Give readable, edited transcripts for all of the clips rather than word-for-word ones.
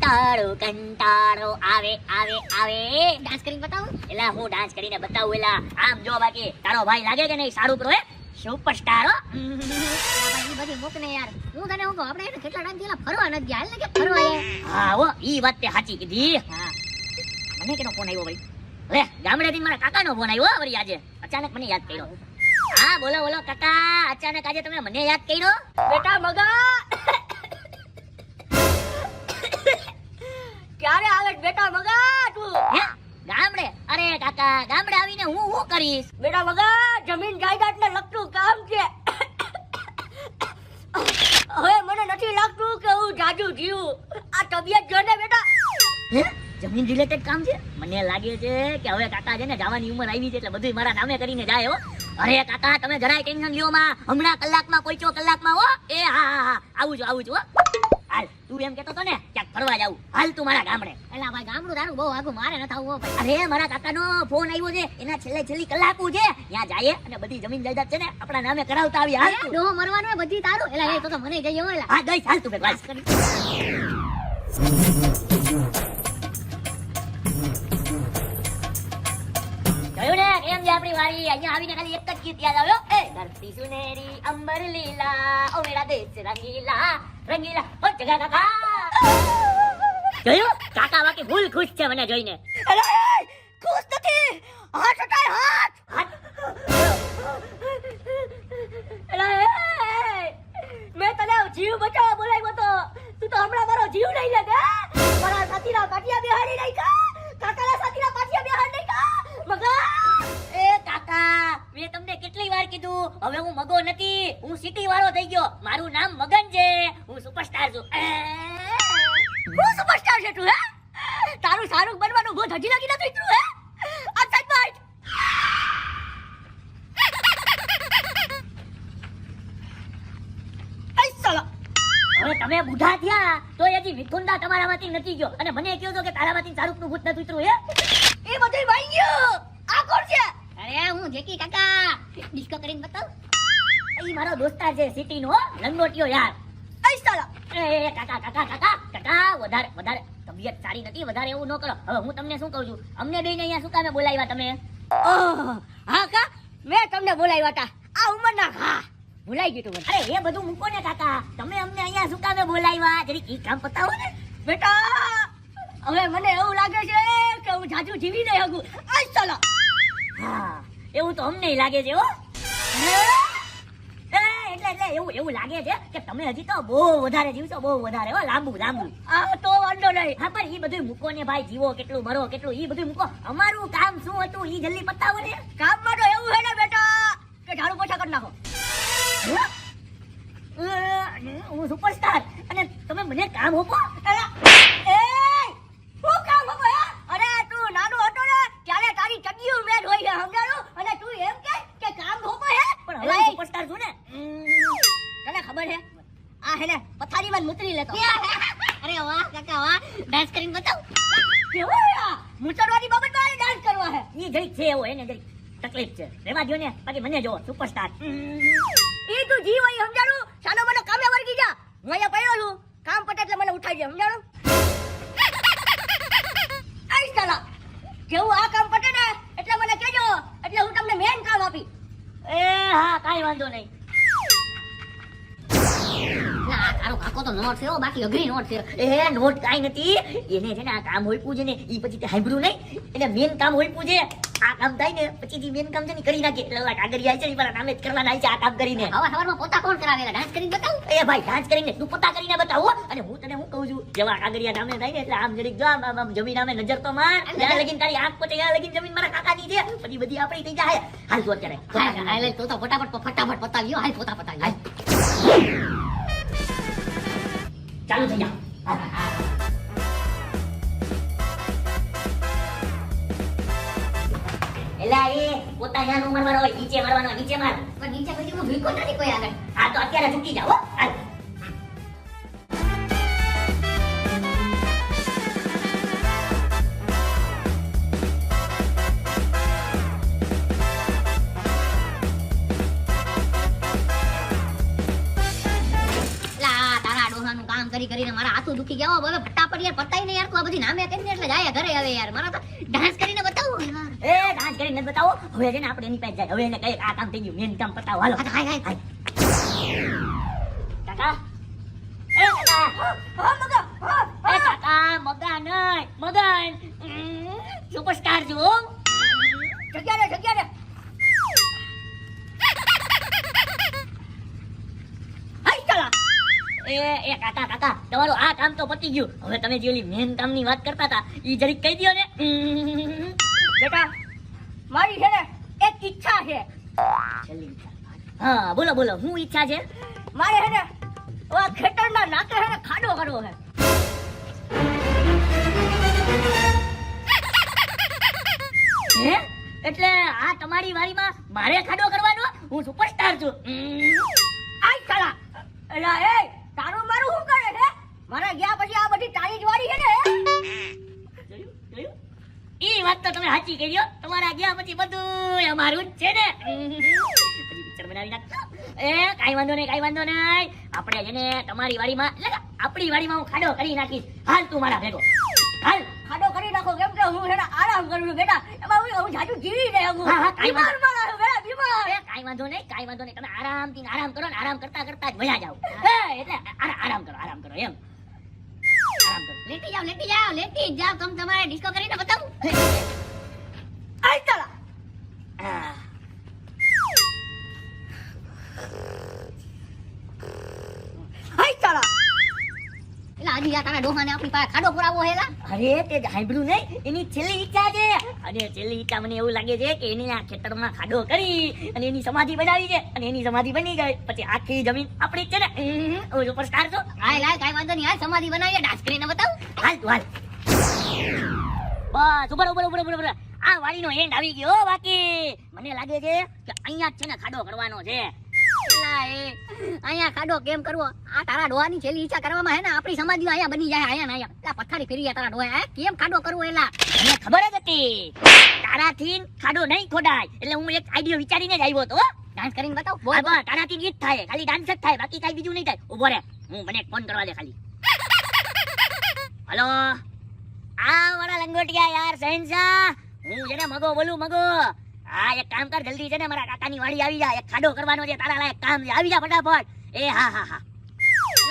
કંટાળો કંટાળો આવે આવે આવે. ડાન્સ કરીને બતાવો. એલા હું ડાન્સ કરીને બતાવું એલા. આમ જો બાકી તારો ભાઈ લાગે કે નહીં સારું પ્રો હે સુપરસ્ટાર હો. ભાઈ ઈ બધી મૂક ને યાર. હું તને હું કહું આપણે એને કેટલા ટાઈમ થી ફરવા નથી ગયા. હાલ ને કે ફરવા યાર. હા હો ઈ વાત તે સાચી કીધી. હા. મને કેનો ફોન આવ્યો ભાઈ? લે ગામડેથી મારા કાકાનો ફોન આવ્યો વળી આજે. અચાનક મને યાદ કર્યો. હા બોલો બોલો કાકા, અચાનક આજે તમે મને યાદ કર્યો? બેટા મગા ક્યારે આવે બેટા મગા તું? હે ગામડે? અરે કાકા ગામડે આવીને હું કરીશ? બેટા મગા જમીન જાયદાદ ને લગતું કામ છે. હવે મને નથી લાગતું કે હું જાજુ જીવું. આ તબિયત જોને બેટા. હે જમીન રિલેટેડ કામ છે? મને લાગે છે કે હવે કાકા છે ને જવાની ઉંમર આવી છે એટલે બધું મારા નામે કરીને જાય હો. અરે કાકા તમે જરાય ટેન્શન લ્યો માં, હમણાં કલાકમાં પહોંચો કલાકમાં હો. એ હા આવું છું હો. હાલ તું એમ કેતો તો ને ક્યાંક ફરવા જાવું, હાલ તું મારા ગામડે. એલા ભાઈ ગામડું તારું બહુ આગું મારે ન થાવું હો ભાઈ. અરે મારા કાકાનો ફોન આવ્યો છે, એના છેલ્લી કલાકું છે, ત્યાં જાય અને બધી જમીન જાયદાદ છે ને આપણા નામે કરાવતા આવી. હાલ તું. ડોહો મરવાનો હે બધી તારું. એલા એ તો મને જઈએ હો એલા. હા ગઈ હાલ તું બે વાત કરી. જોયું ને કેમ છે આપણી વારી? અહીંયા આવીને ખાલી એક જ ગીત યાદ આવ્યો. એ ધરતી સુનેરી અંબર લીલા ઓ મેરા દેશ રંગીલા રંગીલા ઓ જગા કાકા. જોયું કાકા બાકી ફૂલ ખુશ છે મને જોઈને. અરે ખુશ નથી. હાથ હટાય હાથ. એલા મેં તને જીવ બચાવવા બોલાવ્યો તો તું તો હમણાં મારો જીવ લઈ લે કે મારા સાથીના પાટિયા બેહાડી નાખ્યા. કાકાના સાથીના પાટિયા બેહાડી નાખ્યા. મગા એ કાકા મેં તમને કેટલી વાર કીધું હવે હું મગો નથી, હું સિટી વાળો થઈ ગયો. મારું નામ મગન છે, હું સુપરસ્ટાર છું. હું સુપરસ્ટાર છે તું હે? તારું સારું બનવાનું ભૂત હજી લગી નથી ઉતર્યું હે? આ સાઈડ બાઈટ. આઈ સાલા. હવે તમે બુઢા થયા તો હજી મિથુંડા તમારામાંથી નથી ગયો અને મને કહો છો કે તારામાંથી શાહરૂખનું ભૂત નથી ઉતર્યું હે? એ બધું ભાઈ ગયો. આ કોણ છે? અરે હું જેકી કાકા. ડિસ્કો કરીને બતાવ. ઈ મારો દોસ્તાર છે સિટીનો હો, લંગોટિયો યાર. આઈ સાલા. એ કાકા કાકા કાકા કાકા વધારે તબિયત સારી નથી, વધારે એવું ન કરો. હવે હું તમને શું કહું છું, અમને બેને અહીંયા શું કામે બોલાવ્યા તમે? ઓહ હા કા મેં તમને બોલાવ્યા હતા. આ ઉંમરના ઘા ભૂલાઈ ગયું તું. અરે એ બધું મૂકો ને કાકા, તમે અમને અહીંયા શું કામે બોલાવ્યા? જરીક ઈ કામ પતાવો ને. બેટા હવે મને એવું લાગે છે કે હું જાજુ જીવી નહીં શકું. આઈ સાલા. હા એવું તો અમને લાગે છે હો. એટલે એવું લાગે છે કે તમે હજી તો બહુ વધારે જીવશો, બહુ વધારે હો, લાંબુ. આ તો વાંધો નહીં. હા પણ ઈ બધું મૂકો ને ભાઈ, જીવો કેટલું મરો કેટલું ઈ બધું મૂકો. અમારું કામ શું હતું ઈ જલ્દી પતાવો ને. કામમાં તો એવું છે ને બેટા કે ઝાડુ પોછા કરી નાખો. હું સુપરસ્ટાર અને તમે મને કામ હોપો? એ શું કામ હતો યાર? અરે તું નાનો હતો ને ત્યારે તારી ચડ્ડીઓ મેં ધોઈ છે સમજાણું, અને તું એમ કે કામ હોપો હે? પણ હવે હું સુપરસ્ટાર છું ને. તને ખબર છે આ હે ને પથારીમાં મૂતરી લેતો. અરે વાહ કાકા વાહ. ડાન્સ કરીને બતાવ. કેવો આ મૂતરવાની બાબતમાં આને ડાન્સ કરવા હે? ઈ જરીક છે એવો, એને જરીક તકલીફ છે. રેવા દ્યો ને, બાકી મને જો સુપરસ્ટાર. ઈ તું જીવ અહીં સમજાણું. સાનો મને કામે વર્ગી જા. હું અહીંયા પડ્યો છું, કામ પતે એટલે મને ઉઠાઈ દે સમજાણું. આઈ સાલા જેવું આ કામ પતે ને એટલે મને કહેજો, એટલે હું તમને મેન કામ આપી. એ હા કાઈ વાંધો નહીં. ના તારો કાકો તો નોટ છે બાકી અઘરી નોટ છે. એ નોટ કાઈ નથી, એને છે ને આ કામ હોઈપું છે ને ઈ પછી તે હાંભળ્યું નહીં, એને મેન કામ હોઈપું છે. આ કામ થાય ને પછી જે મેન કામ છે ને કરી નાખે. એટલે ઓલા કાગળિયા છે ને મારા નામે જ કરવાના છે આ કામ કરીને. હવારમાં પોતા કોણ કરાવેલા? ડાન્સ કરીને બતાવ. એ ભાઈ ડાન્સ કરીને તું પતા કરીને બતાવો. અને હું તને હું કહું છું, જેવા કાગળિયા નામે થાય ને એટલે આમ જરીક જો આમ જમીન નામે નજર તો માર. ત્યાં લગીન તારી આંખ પતે ત્યાં લગીન જમીન મારા કાકાની છે, પછી બધી આપણી થઈ જાય. હાલ તું અત્યારે હાલ તું તો ફટાફટ પતાવ્યો. હાલ પોતા પતાવ્યો. ચાલુ થઈ જા. એલા એ પોતાના ઉંમર મારો હોય, નીચે મારવાનો, નીચે માર. પણ નીચે પછી હું ભીકો નથી કોઈ આગળ. આ તો અત્યારે ઝૂકી જાવ હો. હાલ લા તારા ડોહાનું કામ કરી કરીને મારા હાથો દુખી ગયા હો. હવે ફટાફટ યાર પતાઈ ને યાર તું આ બધી નામે કરીને એટલે જાય ઘરે હવે યાર મારા તો ડાન્સ કરીને બતાવું યાર. એ ડાન્સ કરીને નથી બતાવો. હવે છે ને આપણે એની પાસે જાય. હવે એને કહીએ કે આ કામ થઈ ગયું, મેન કામ પતાવો. હાલો. હા હાય હાય કાકા, એ કાકા, એ કાકા, મગા નહીં, મગન. સુપરસ્ટાર છું હો. જગ્યા રે હાય ચાલા. એ કાકા, કાકા, તમારું આ કામ તો પતી ગયું. હવે તમે જે ઓલી મેન કામની વાત કરતા હતા ઈ જરીક કહી દ્યો ને. બેટા મારી છે ને એક ઈચ્છા છે. છેલ્લી ઈચ્છા. હા, બોલો બોલો, શું ઈચ્છા છે? મારે છે ને આ ખેતરના નાકે છે ને ખાડો કરવો છે. હે? એટલે આ તમારી વાડીમાં મારે ખાડો કરવાનો? હું સુપરસ્ટાર છું. આય ચાલા. એલા એ તારું મારું શું કરે છે? મારા ગયા પછી આ બધી તાળી જ વાળી છે ને. જોયું? જોયું? ઈ વાત તો તમે સાચી કહી. તમારા ગયા પછી બધું અમારું જ છે ને. પછી પિક્ચર બનાવી નાખતો. એ કાઈ વાંધો નહીં, કાઈ વાંધો નહીં. આપણે છે ને તમારી વાડીમાં એટલે કે આપણી વાડીમાં હું ખાડો કરી નાખીશ. હાલ તું મારા ભેગો. હાલ. ખાડો કરી નાખો કેમ કે હું છે ને આરામ કરું છું બેટા. એમાં હું જાજુ જીવી ને હું. હા, કાંઈ બીમાર માણસ છું બેટા બીમાર. એ કાઈ વાંધો નહીં, કાઈ વાંધો નહીં. તમે આરામથી આરામ કરો ને આરામ કરતા કરતા જ વયા જાઓ. એટલે આરામ કરો એમ. આરામ કરો. લેટી જાવ તમે તમારે ડિસ્કો કરીને બતાવું. આય ચાલા. હા. આય ચાલા. એલા હજી તારા ડોહાને આપણી પાસે ખાડો પુરાવો હેલા. અરે તે સાંભળ્યું નહીં, એની છેલ્લી ઈચ્છા છે. અને છેલ્લી ઈચ્છા મને એવું લાગે છે કે એની આ ખેતરમાં ખાડો કરી અને એની સમાધિ બનાવી છે. અને એની સમાધિ બની ગઈ પછી આખી જમીન આપણી જ છે ને. હું સુપરસ્ટાર છું. હાય લાય કાઈ વાંધો નહીં. હાલ સમાધિ બનાવીએ ડાન્સ કરીને બતાવું. હાલ તું હાલ. બસ ઉપર. આ વાડીનો એન્ડ આવી ગયો. બાકી મને લાગે છે કે અહીંયા જ છે ને ખાડો કરવાનો છે. એલા એ અહીંયા ખાડો કેમ કરવો? આ તારા ડોહાની છેલ્લી ઈચ્છા કરવામાં હે ને આપણી સમાધિ અહીંયા બની જાય. અહીંયા એલા પથારી ફેરી તારા ડોહા કેમ ખાડો કરવો? એલા મને ખબર જ હતી તારાથી ખાડો નહીં ખોડાય. એટલે હું એક આઈડિયા વિચારીને જ આવ્યો હતો. ડાન્સ કરીને બતાવ. બોલ બોલ, તારાથી જ થાય. ખાલી ડાન્સ જ થાય, બાકી કાઈ બીજું નહીં થાય. ઉભો રે, હું મને ફોન કરવા દે ખાલી. હલો, આ મારા લંગોટિયા યાર શહેનશાહ, હું છે ને મગો બોલું, મગો. હા, એક કામ કર, જલ્દી છે ને મારા કાકાની વાડી આવી જા. એક ખાડો કરવાનો છે, તારા લાયક કામ છે. આવી જા ફટાફટ. એ હા,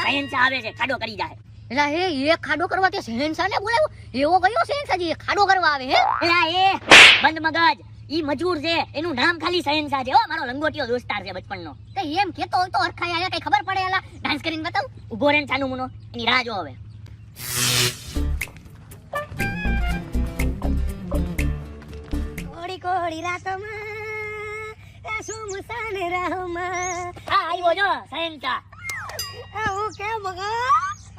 શહેનશાહ આવે છે, ખાડો કરી જાય. એલા એ ખાડો કરવા તે શહેનશાહ ને બોલાવ્યો? એવો કયો શહેનશાહ જે ખાડો કરવા આવે હે? એલા એ બંધ મગજ, ઈ મજૂર છે, એનું નામ ખાલી શહેનશાહ છે. હો, મારો લંગોટિયો દોસ્તાર છે બચપણનો. તે એમ કેતો હોય તો હરખાઈ આયા કઈ ખબર પડે? એલા ડાન્સ કરીને બતાવ. ઉભો રે ને ચાનું મુનો, એની રાહ જો હવે. કોળી રાતોમાં સુમસાન રાહમાં હા, આવ્યો જો શહેનશાહ. હું કેમ મગા?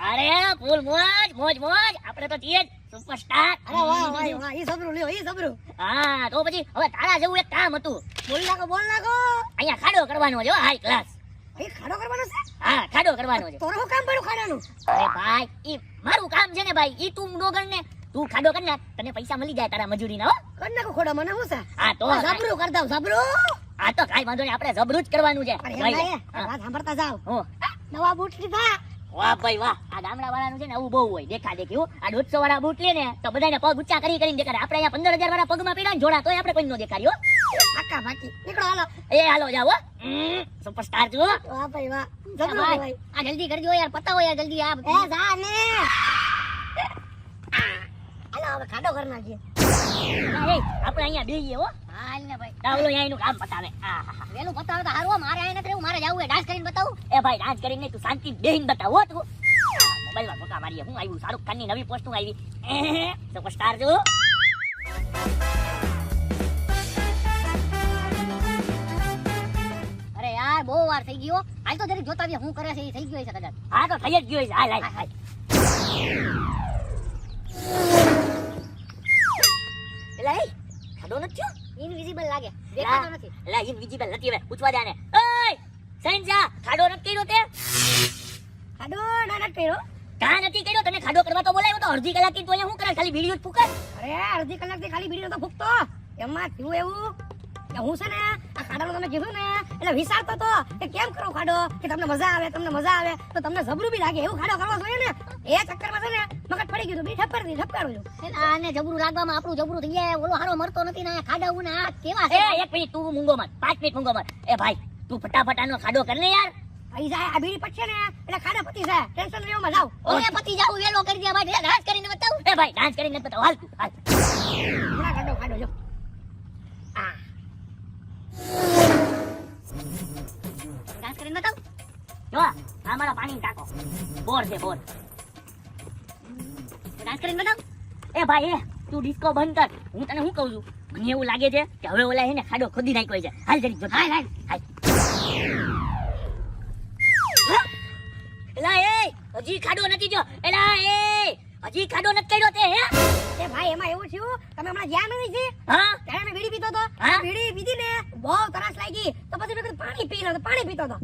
અરે ફૂલ મોજ. આપણે તો છીએ જ સુપરસ્ટાર. અરે વાહ ઈ સબરું લ્યો ઈ સબરું. હા, તો પછી હવે તારા જેવું એક કામ હતું. બોલ નાખો. અહીંયા ખાડો કરવાનો છે, હાઈ ક્લાસ. એ ખાડો કરવાનો છે? હા, ખાડો કરવાનો છે. તોરું કામ પડ્યું ખાડાનું? અરે ભાઈ, ઈ મારું કામ છે ને ભાઈ. ઈ તું નો કર ને, તું ખાડો કર ને, તને પૈસા મળી જાય તારા મજૂરીના. હો, કર નાખો ખોડા મને હું છે? હા તો સબરું કર દઉં સબરું. આ તો કાઈ વાંધો નહીં, આપણે જબરું જ કરવાનું છે. અરે ભાઈ, એમ હા. વાત સાંભળતા જાવ. હો, નવા બૂટ લીધા. વાહ ભાઈ વાહ. આ ગામડા વાળાનું છે ને આવું બહુ હોય, દેખા દેખી. આ 150 વાળા બૂટ લે ને તો બધાને પગ ઊંચા કરીને દેખાડે. આપણે અહીંયા 15,000 વાળા પગમાં પીડા ને જોડા તોય આપણે કોઈ નો દેખાડ્યો. આકા બાકી નીકળો હાલો. એ હાલો જાવ. સુપરસ્ટાર છું. વાહ ભાઈ વાહ. હા, જબરું ભાઈ. ભાઈ. આ જલ્દી કરજો યાર, પતાવો યાર જલ્દી. આ એ જા ને. હાલો હવે ખાડો કરી નાખીએ. આપણે અહીંયા બેહીએ. હો, હાલ ને ભાઈ. ચાલો અહીંયા એનું કામ પતાવે. વેલું પતાવે તો હારું. મારે આયા નથી રહેવું, મારે જાવું હે. ડાન્સ કરીને બતાવું. એ ભાઈ, ડાન્સ કરીને તું શાંતિ બેહીને બતાવ. હો તું મોબાઈલમાં ફોટા મારીએ. હું આવ્યું શાહરુખ ખાનની નવી પોસ્ટ આવી. સુપરસ્ટાર છું. અરે યાર બહુ વાર થઈ ગયો. હાલ તો જરીક જોતા આવીએ શું કરે છે. એ થઈ ગયો છે કદાચ. હા તો થઈ જ ગયો છે. હાલ. એલા એ ખાડો નથી થયો? ઇનવિઝિબલ લાગે, દેખાતો નથી. એલા ઇનવિઝિબલ નથી. હવે પૂછવા દે આને. ઓય શહેનશાહ, ખાડો નથી કર્યો તે? ખાડો ના કર્યો. કા નથી કર્યો? તને ખાડો કરવા તો બોલાવ્યો તો અડધી કલાકથી તું અહીંયા શું કરે? ખાલી વિડિયો જ ફૂકે. અરે અડધી કલાકથી ખાલી વિડિયો તો ફૂકતો. એમાં થયું એવું કે હું છે ને આ ખાડાનું તમે કીધું ને એટલે વિચારતો તો કે કેમ કરો ખાડો કે તમને મજા આવે તો તમને જબરું બી લાગે એવું ખાડો કરવો જોઈએ ને. એ ચક્કરમાં છે ને મગજ પડી ગયું તો બી ઠપકારું છું. એલા આને જબરું લાગવામાં આપણું જબરું થઈ જાય. ઓલો હારો મરતો નથી ને આ ખાડા ઉના આ કેવા છે. એક મિનિટ તું મૂંગો મત 5 મિનિટ મૂંગો મત. એ ભાઈ તું ફટાફટ આનો ખાડો કર ને યાર. અહીં જાય આ બીડી પટશે ને એટલે ખાડા પતી જાય. ટેન્શન લેવો માં જાવ. ઓય પતી જાવ વેલો કરી દે ભાઈ. ડાન્સ કરીને બતાવું. એ ભાઈ ડાન્સ કરીને બતાવ. હાલ તું હાલ. હમણાં ખાડો જો. આ ડાન્સ કરીને બતાવ. જો આ મારા પાણી ટાંકો બોર છે બોર. ડાન્સ કરીને બતાવ. એ ભાઈ એ તું ડિસ્કો બંધ કર. હું તને શું કહું છું, મને એવું લાગે છે કે હવે ઓલા એને ખાડો ખોદી નાખ્યો છે. હાલ જરી જો. હાલ હાલ હાલ. એલા એ હજી ખાડો નથી જો. એલા એ હજી ખાડો નથી કર્યો તે હે. એ ભાઈ એમાં એવું થયું તમે હમણાં જ્યાં નથી છે હા ત્યારે મેં બીડી પીતો હતો. હા? બીડી પીધી ને બહુ તરસ લાગી તો પછી મેં કીધું પાણી પી લો તો પાણી પીતો હતો.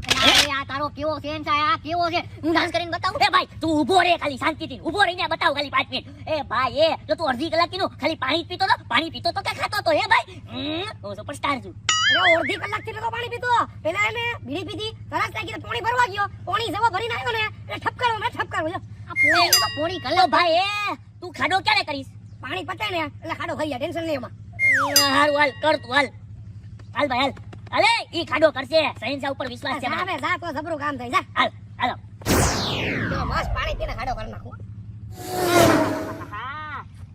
આ તારો કેવો સેન્સ આ કેવો છે. હું ડાન્સ કરીને બતાવું. એ ભાઈ તું ઊભો રે ખાલી શાંતિથી ઊભો રહીને બતાવ ખાલી 5 મિનિટ. એ ભાઈ એ જો તું અડધી કલાક કીધું ખાલી પાણી જ પીતો તો પાણી પીતો તો કે ખાતો તો હે ભાઈ. હું સુપરસ્ટાર છું. અરે અડધી કલાક થી તો પાણી પીતો. પેલા એને બીડી પીધી તરસ લાગી તો પાણી ભરવા ગયો. પાણી જવા ભરીને આવ્યો ને એટલે ઠપકારો જો. આ પોણી તો પોણી તો કલાક ભાઈ એ તું ખાડો ક્યારે કરીશ? પાણી પતે ને એટલે ખાડો ખાઈ જાય. ટેન્શન નહીં એમાં. હારું હાલ કર તું હાલ. હાલ ભાઈ હાલ. અલે ઈ ખાડો કરશે. સહીનસા ઉપર વિશ્વાસ છે જા મને. હવે જા તો જબરું કામ થાય જા. હાલ હાલો. ચલો મસ્ત પાણી પીને ખાડો કરી નાખું.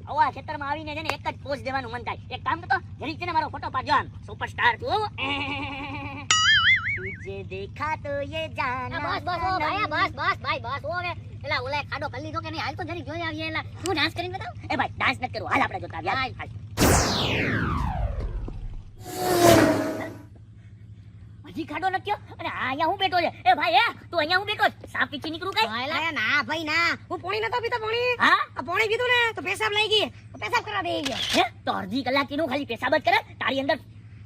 આવા ખેતરમાં આવીને છે ને એક જ પોઝ દેવાનું મન થાય. એક કામ કરતો જરીક છે ને મારો ફોટો પાડજો આમ. સુપરસ્ટાર છું. તુજે દેખા તો યે જાના. બસ બસ ઓ ભાઈ બસ બસ ભાઈ બસ ઓ હવે એલા ઓલા ખાડો કરી લીધો કે નહીં હાલ તો જરીક જોઈ આવીએ. એલા હું ડાન્સ કરીને બતાવ. એ ભાઈ ડાન્સ નથી કરવું. હાલ આપણે જોતા આવીએ. હાલ હાલ. હજી ખાડો નથી થયો અને આ અહીંયા હું બેઠો છે. એ ભાઈ એ તું અહીંયા હું બેઠો છે. સાપ પીછી નીકળું કઈ? અરે ના ભાઈ ના હું પાણી નતો પીતો. પાણી હા આ પાણી પીધું ને તો પેશાબ લઈ ગઈ. પેશાબ કરવા દઈ ગયો. હે તો અડધી કલાક કીધું ખાલી પેશાબ જ કરે. તારી અંદર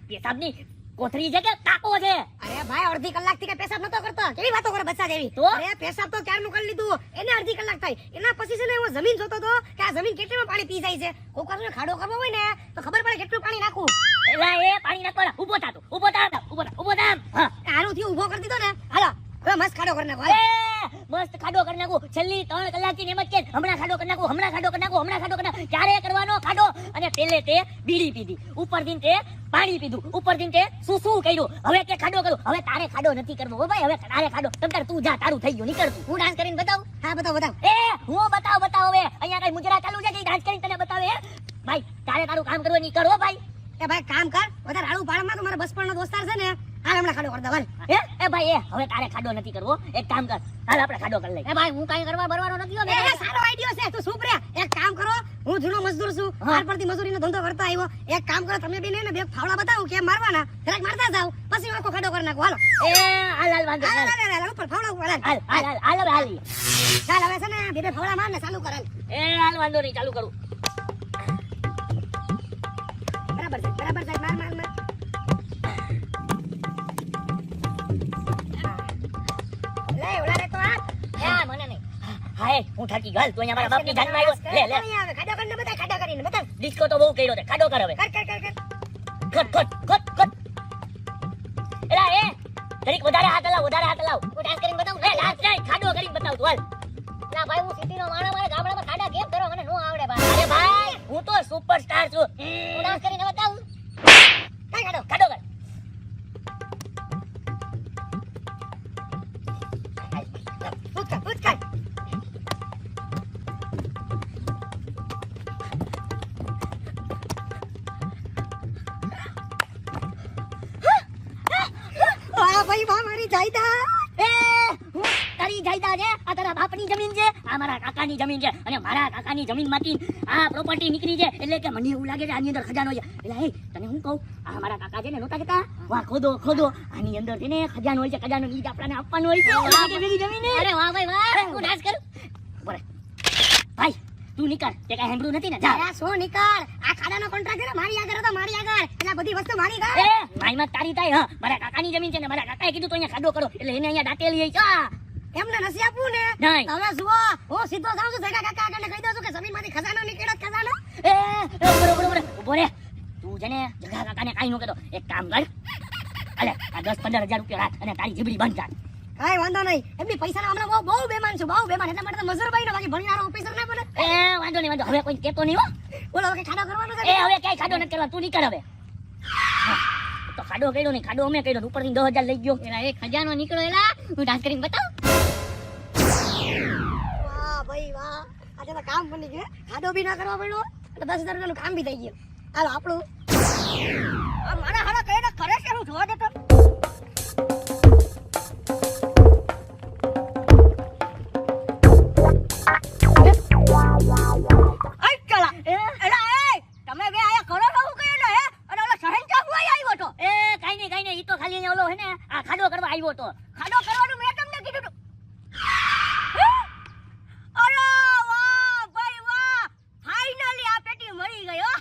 પેશાબની કોથળી છે કે કાકો છે? અરે ભાઈ અડધી કલાક થી કઈ પેશાબ નતો કરતો. કેવી વાતો કરે બચ્ચા જેવી. તો? અરે પેશાબ તો ક્યારનું કરી લીધું. એને અડધી કલાક થાય. એના પછી છે ને હું જમીન જોતો તો કે આ જમીન કેટલું પાણી પી જાય છે. કોકર ને ખાડો કરવો હોય ને તો ખબર પડે કેટલું પાણી નાખવું. એલા એ પાણી નાખવાના. ઊભો થા તું. ઊભો થા ઊભો થા. હા આનું થી ઊભો કરી દીધો ને હાલો હવે મસ્ત ખાડો કરી નાખો. એ મસ્ત ખાડો કરી નાખું. છેલ્લી 3 કલાકથી એમ જ કે હમણાં ખાડો કરી નાખું હમણાં ખાડો કરી નાખું હમણાં ખાડો કરી નાખું. ક્યારે કરવાનો ખાડો? અને પેલે તે બીડી પીધી, ઉપરથી તે પાણી પીધું, ઉપરથી તે શું કર્યું. હવે કે ખાડો કરું. હવે તારે ખાડો નથી કરવો હો ભાઈ. હવે તારે ખાડો તમતાર તું જા. તારું થઈ ગયું નીકળ તું. હું ડાન્સ કરીને બતાવું. હા બતાવ બતાવ. એ હું બતાવ હવે. અહીંયા કઈ મુજરા ચાલુ છે કે ડાન્સ કરીને તને બતાવે હે? ભાઈ તારે તારું કામ કરવું નીકળ હો ભાઈ. એ ભાઈ કામ કર. વધારે હાડું પાડમાં તો મારા બચપણનો દોસ્તાર છે ને હાલ હમણાં ખાડો કરી દો હાલ. એ ભાઈ એ હવે તારે ખાડો નથી કરવો. એક કામ કર હાલ આપણે ખાડો કરી લઈએ. એ ભાઈ હું કાઈ કરવા બરવાનો નથી હો. એ સારો આઈડિયો છે. તું સુપ રે. એક કામ કરો હું જૂનો મજદૂર છું. હાલ પરથી મજૂરીનો ધંધો કરતો આવ્યો. એક કામ કરો તમે બી ને બે ફાવડા બતાવું કેમ મારવાના. જરાક મારતા જાવ પછી આખો ખાડો કરી નાખો હાલો. એ હાલ વાંધો હાલ નહીં. હાલ હાલ ઉપર ફાવડા ઉપર હાલ. હાલ હવે હાલ. ચાલ હવે છે ને બે બે ફાવડા માર ને ચાલુ કર હાલ. એ હાલ વાંધો નહીં ચાલુ કરું. બરાબર છે માર માર માર. લે ઓલા રે તો આ મને નહીં. હાય હું થાકી ગયો. તું અહીંયા મારા બાપની જાનમાં આવ્યો. લે ખાડો કરીને બતાવ. ખાડો કરીને બતાવ. ડિસ્કો તો બહુ કર્યો છે. ખાડો કર હવે. કર. એલા એ જરીક વધારે હાથ હલાવ. હું ડાન્સ કરીને બતાવું. એ ડાન્સ નહીં ખાડો કરીને બતાવ તું હાલ. ના ભાઈ હું સિટીનો માણસ મારે ગામડામાં ખાડા કેમ કરો મને નો આવડે ભાઈ. અરે ભાઈ હું તો સુપરસ્ટાર છું. હું ડાન્સ કરીને બતાવું. કઈ ખાડો ખાડો કર. પૂછ કર. વાહ ભાઈ વાહ મારી જાયદાદ. એ હું તારી જાયદાદ છે. આ તારા બાપની જમીન છે. આ મારા કાકાની જમીન છે. અને મારા કાકાની જમીનમાંથી આ પ્રોપર્ટી નીકળી છે. એટલે કે મને એવું લાગે છે આની અંદર ખજાનો છે. એટલે એ તને હું કહું આ મારા કાકા છે ને નહોતા કહેતા વાહ ખોદો આની અંદર છે ને ખજાનો હોય છે. ખજાનો નીચ આપણાને આપવાનો હોય છે. વાહ કે ભેગી જમીન છે. અરે વાહ ભાઈ વાહ. હું ડાન્સ કરું. બોલે ભાઈ તું નીકળ. તે કઈ સાંભળ્યું નથી ને જા. અરે શું નીકળ. આ ખાડાનો કોન્ટ્રાક્ટ છે મારી આગળ હતો મારી આગળ. એટલે બધી વસ્તુ મારી એ આગળ. માઈમાં તારી થાય. હા મારા કાકાની જમીન છે ને મારા કાકાએ કીધું તો અહીંયા ખાડો કરો એટલે એને અહીંયા દાટેલી છે. એમને નથી આપવું ને. નહીં. હવે જુઓ હું સીધો જાઉં છું જગા કાકા આગળ કહી દઉં છું કે જમીનમાંથી ખજાનો નીકળ્યો જ ખજાનો. બરોબર ઉભો રે. તું છે ને જગા કાકાને કાઈ ન કહેતો. એક કામ કર. અલે આ 10-15 હજાર રૂપિયા રાખ અને તારી જીબડી બંધ કર. કાંઈ વાંધો નહીં. એમ બી પૈસાના હમણાં બહુ બેમાન છું, બહુ બેમાન. એટલા માટે તો મજૂર ભાઈ ને બાકી ભણીનારો ઓફિસર ના બને. એ વાંધો નહીં, વાંધો. હવે કોઈ કહેતો નહીં હો. બોલો હવે ખાડો કરવાનો છે? એ હવે ક્યાંય ખાડો નથી કરવા, તું નીકળ હવે. હા, તો ખાડો કર્યો નહીં, ખાડો અમે કર્યો. ઉપરથી 10,000 લઈ ગયો. એલા એ ખજાનો નીકળ્યો. એલા હું ડાન્સ કરીને બતાવ. વાહ ભાઈ વાહ, આજે તો કામ બની ગયું. ખાડો બી ના કરવા પડ્યો અને 10,000 રૂપિયાનું કામ બી થઈ ગયું. હાલો આપણું આ મારા હારા કઈ ના કરે છે, હું જોવા દેતો. આઈ ચલા એલા એ તમે બે આયા કરો તો હું કહ્યું ને હે, અને ઓલો શહેનશાહ હું અહીં આવ્યો તો. એ કાઈ નહીં, ઈ તો ખાલી અહીંયા ઓલો હે ને આ ખાડો કરવા આવ્યો તો. ખાડો કરવાનું મેં તમને કીધું તું. અરે વાહ ભાઈ વાહ, ફાઇનલી આ પેટી મળી ગઈ હો.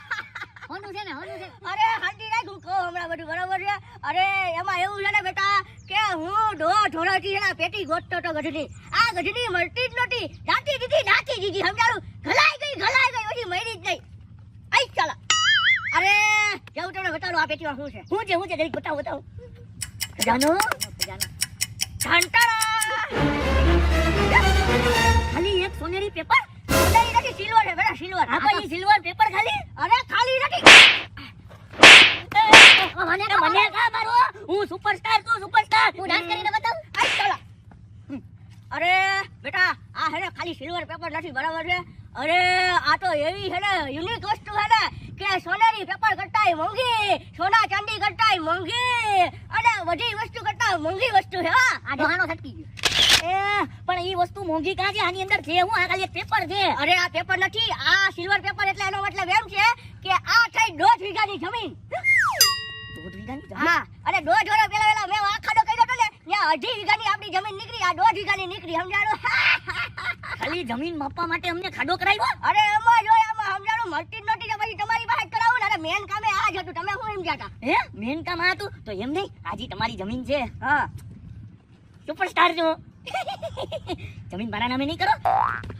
હોનું છે ને, હોનું છે. અરે હાંડી રાખ, હું કહું હમણાં બધું બરાબર છે. અરે એમાં એવું છે ને બેટા કે હું ઢોરાથી છે ને પેટી ગોતતો તો ગઢની. આ ગઢની મળતી જ નહોતી, નાખી દીધી સમજાયું. ઘલાઈ ગઈ પછી મળી જ નહીં. આઈ ચાલા અરે જાઉં તમને બતાડું આ પેટીમાં શું છે. હું છે જરીક બતાવો. ખજાનો. ઢાંટાળા ખાલી એક સોનેરી પેપર. સોનેરી નથી, સિલ્વર છે બેટા, સિલ્વર. હા પણ ઈ સિલ્વર પેપર ખાલી. અરે ખાલી નથી. મને કા મારો, હું સુપરસ્ટાર છું, સુપરસ્ટાર. હું ડાન્સ કરીને બતાવું. આઈ ચાલા અરે બેટા આ હે ને ખાલી સિલ્વર પેપર નથી બરાબર છે. અરે આ તો એવી છે ને યુનિક વસ્તુ છે ને કે સોનેરી પેપર કરતાંય મોંઘી, સોના ચાંદી કરતાંય મોંઘી, અને બધી વસ્તુ કરતા મોંઘી વસ્તુ છે. હા આ ડોહાનો છટકી ગયો. પણ ઈ વસ્તુ મોંઘી કાં છે? આની અંદર છે હું, આ ખાલી એક પેપર છે. અરે આ પેપર નથી, આ સિલ્વર પેપર. એટલે એનો મતલબ એમ છે કે આ થઈ 1.5 વીઘાની જમીન. 1.5 વીઘાની જમીન? હા, અને 1.5 વર્ષ પહેલા મેં આ ખાડો કર્યો હતો ને ત્યાં 2.5 વીઘાની આપણી જમીન નીકળી, આ 1.5 વીઘાની નીકળી. સમજાણો? ખાલી જમીન માપવા માટે અમને ખાડો કરાવ્યો? અરે એમાં જો આમાં સમજાણો મળતી જ નહોતી તો પછી તમારી પાસે જ કરાવું ને. અરે મેન કામે આ જ હતું, તમે શું એમ કહેતા? હે મેન કામ આ હતું? તો એમ નહીં, આજી તમારી જમીન છે. હા સુપરસ્ટાર છો. જમીન મારા નામે નહીં કરો.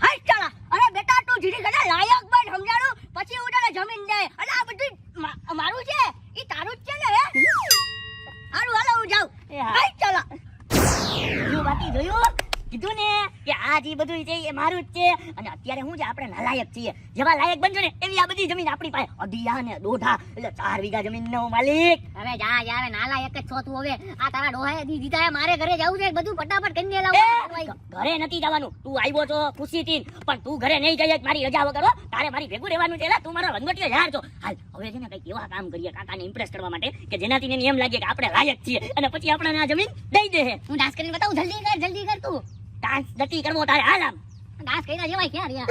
હાય ચાલા અરે બેટા તું જીડી ગડા લાયક બન સમજાણો, પછી હું તને જમીન દે. અને આ બધું મારું છે, ઈ તારું જ છે ને. હે હારું હાલો હું જાઉં. એ હા. હાય ચાલા જોયું બાકી જોયું? કીધું ને કે આ જે બધું છે એ મારું જ છે. અને અત્યારે હું છે, આપણે નાલાયક છીએ. જેવા લાયક બનજો ને એવી આ બધી જમીન આપણી પાસે. અઢીયા ને દોઢા એટલે 4 વીઘા જમીનનો માલિક. હવે જા યાર, નાલાયક જ છો તું. હવે આ તારા ડોહાએ દી દીધા હે, મારે ઘરે જવું છે. બધું ફટાફટ કરીને એ, લાવો. ઘરે નથી જવાનું. તું આવ્યો છો ખુશીથી, પણ તું ઘરે નહીં જઈએ મારી રજા વગર હો. તારે મારી ભેગું રહેવાનું છે. એલા, તું મારો રંગવટીયો યાર છો. હાલ હવે છે ને કઈક એવા કામ કરીએ કાકાને ઇમ્પ્રેસ કરવા માટે કે જેનાથી એને એમ લાગે કે આપણે લાયક છીએ, અને પછી આપણને આ જમીન દઈ દે. હું ડાન્સ કરીને બતાવું. જલ્દી કર તું. ડાન્સ નથી કરવો તારે. હાલ આમ ડાન્સ કર્યા જેવાય ક્યાં રહ્યા.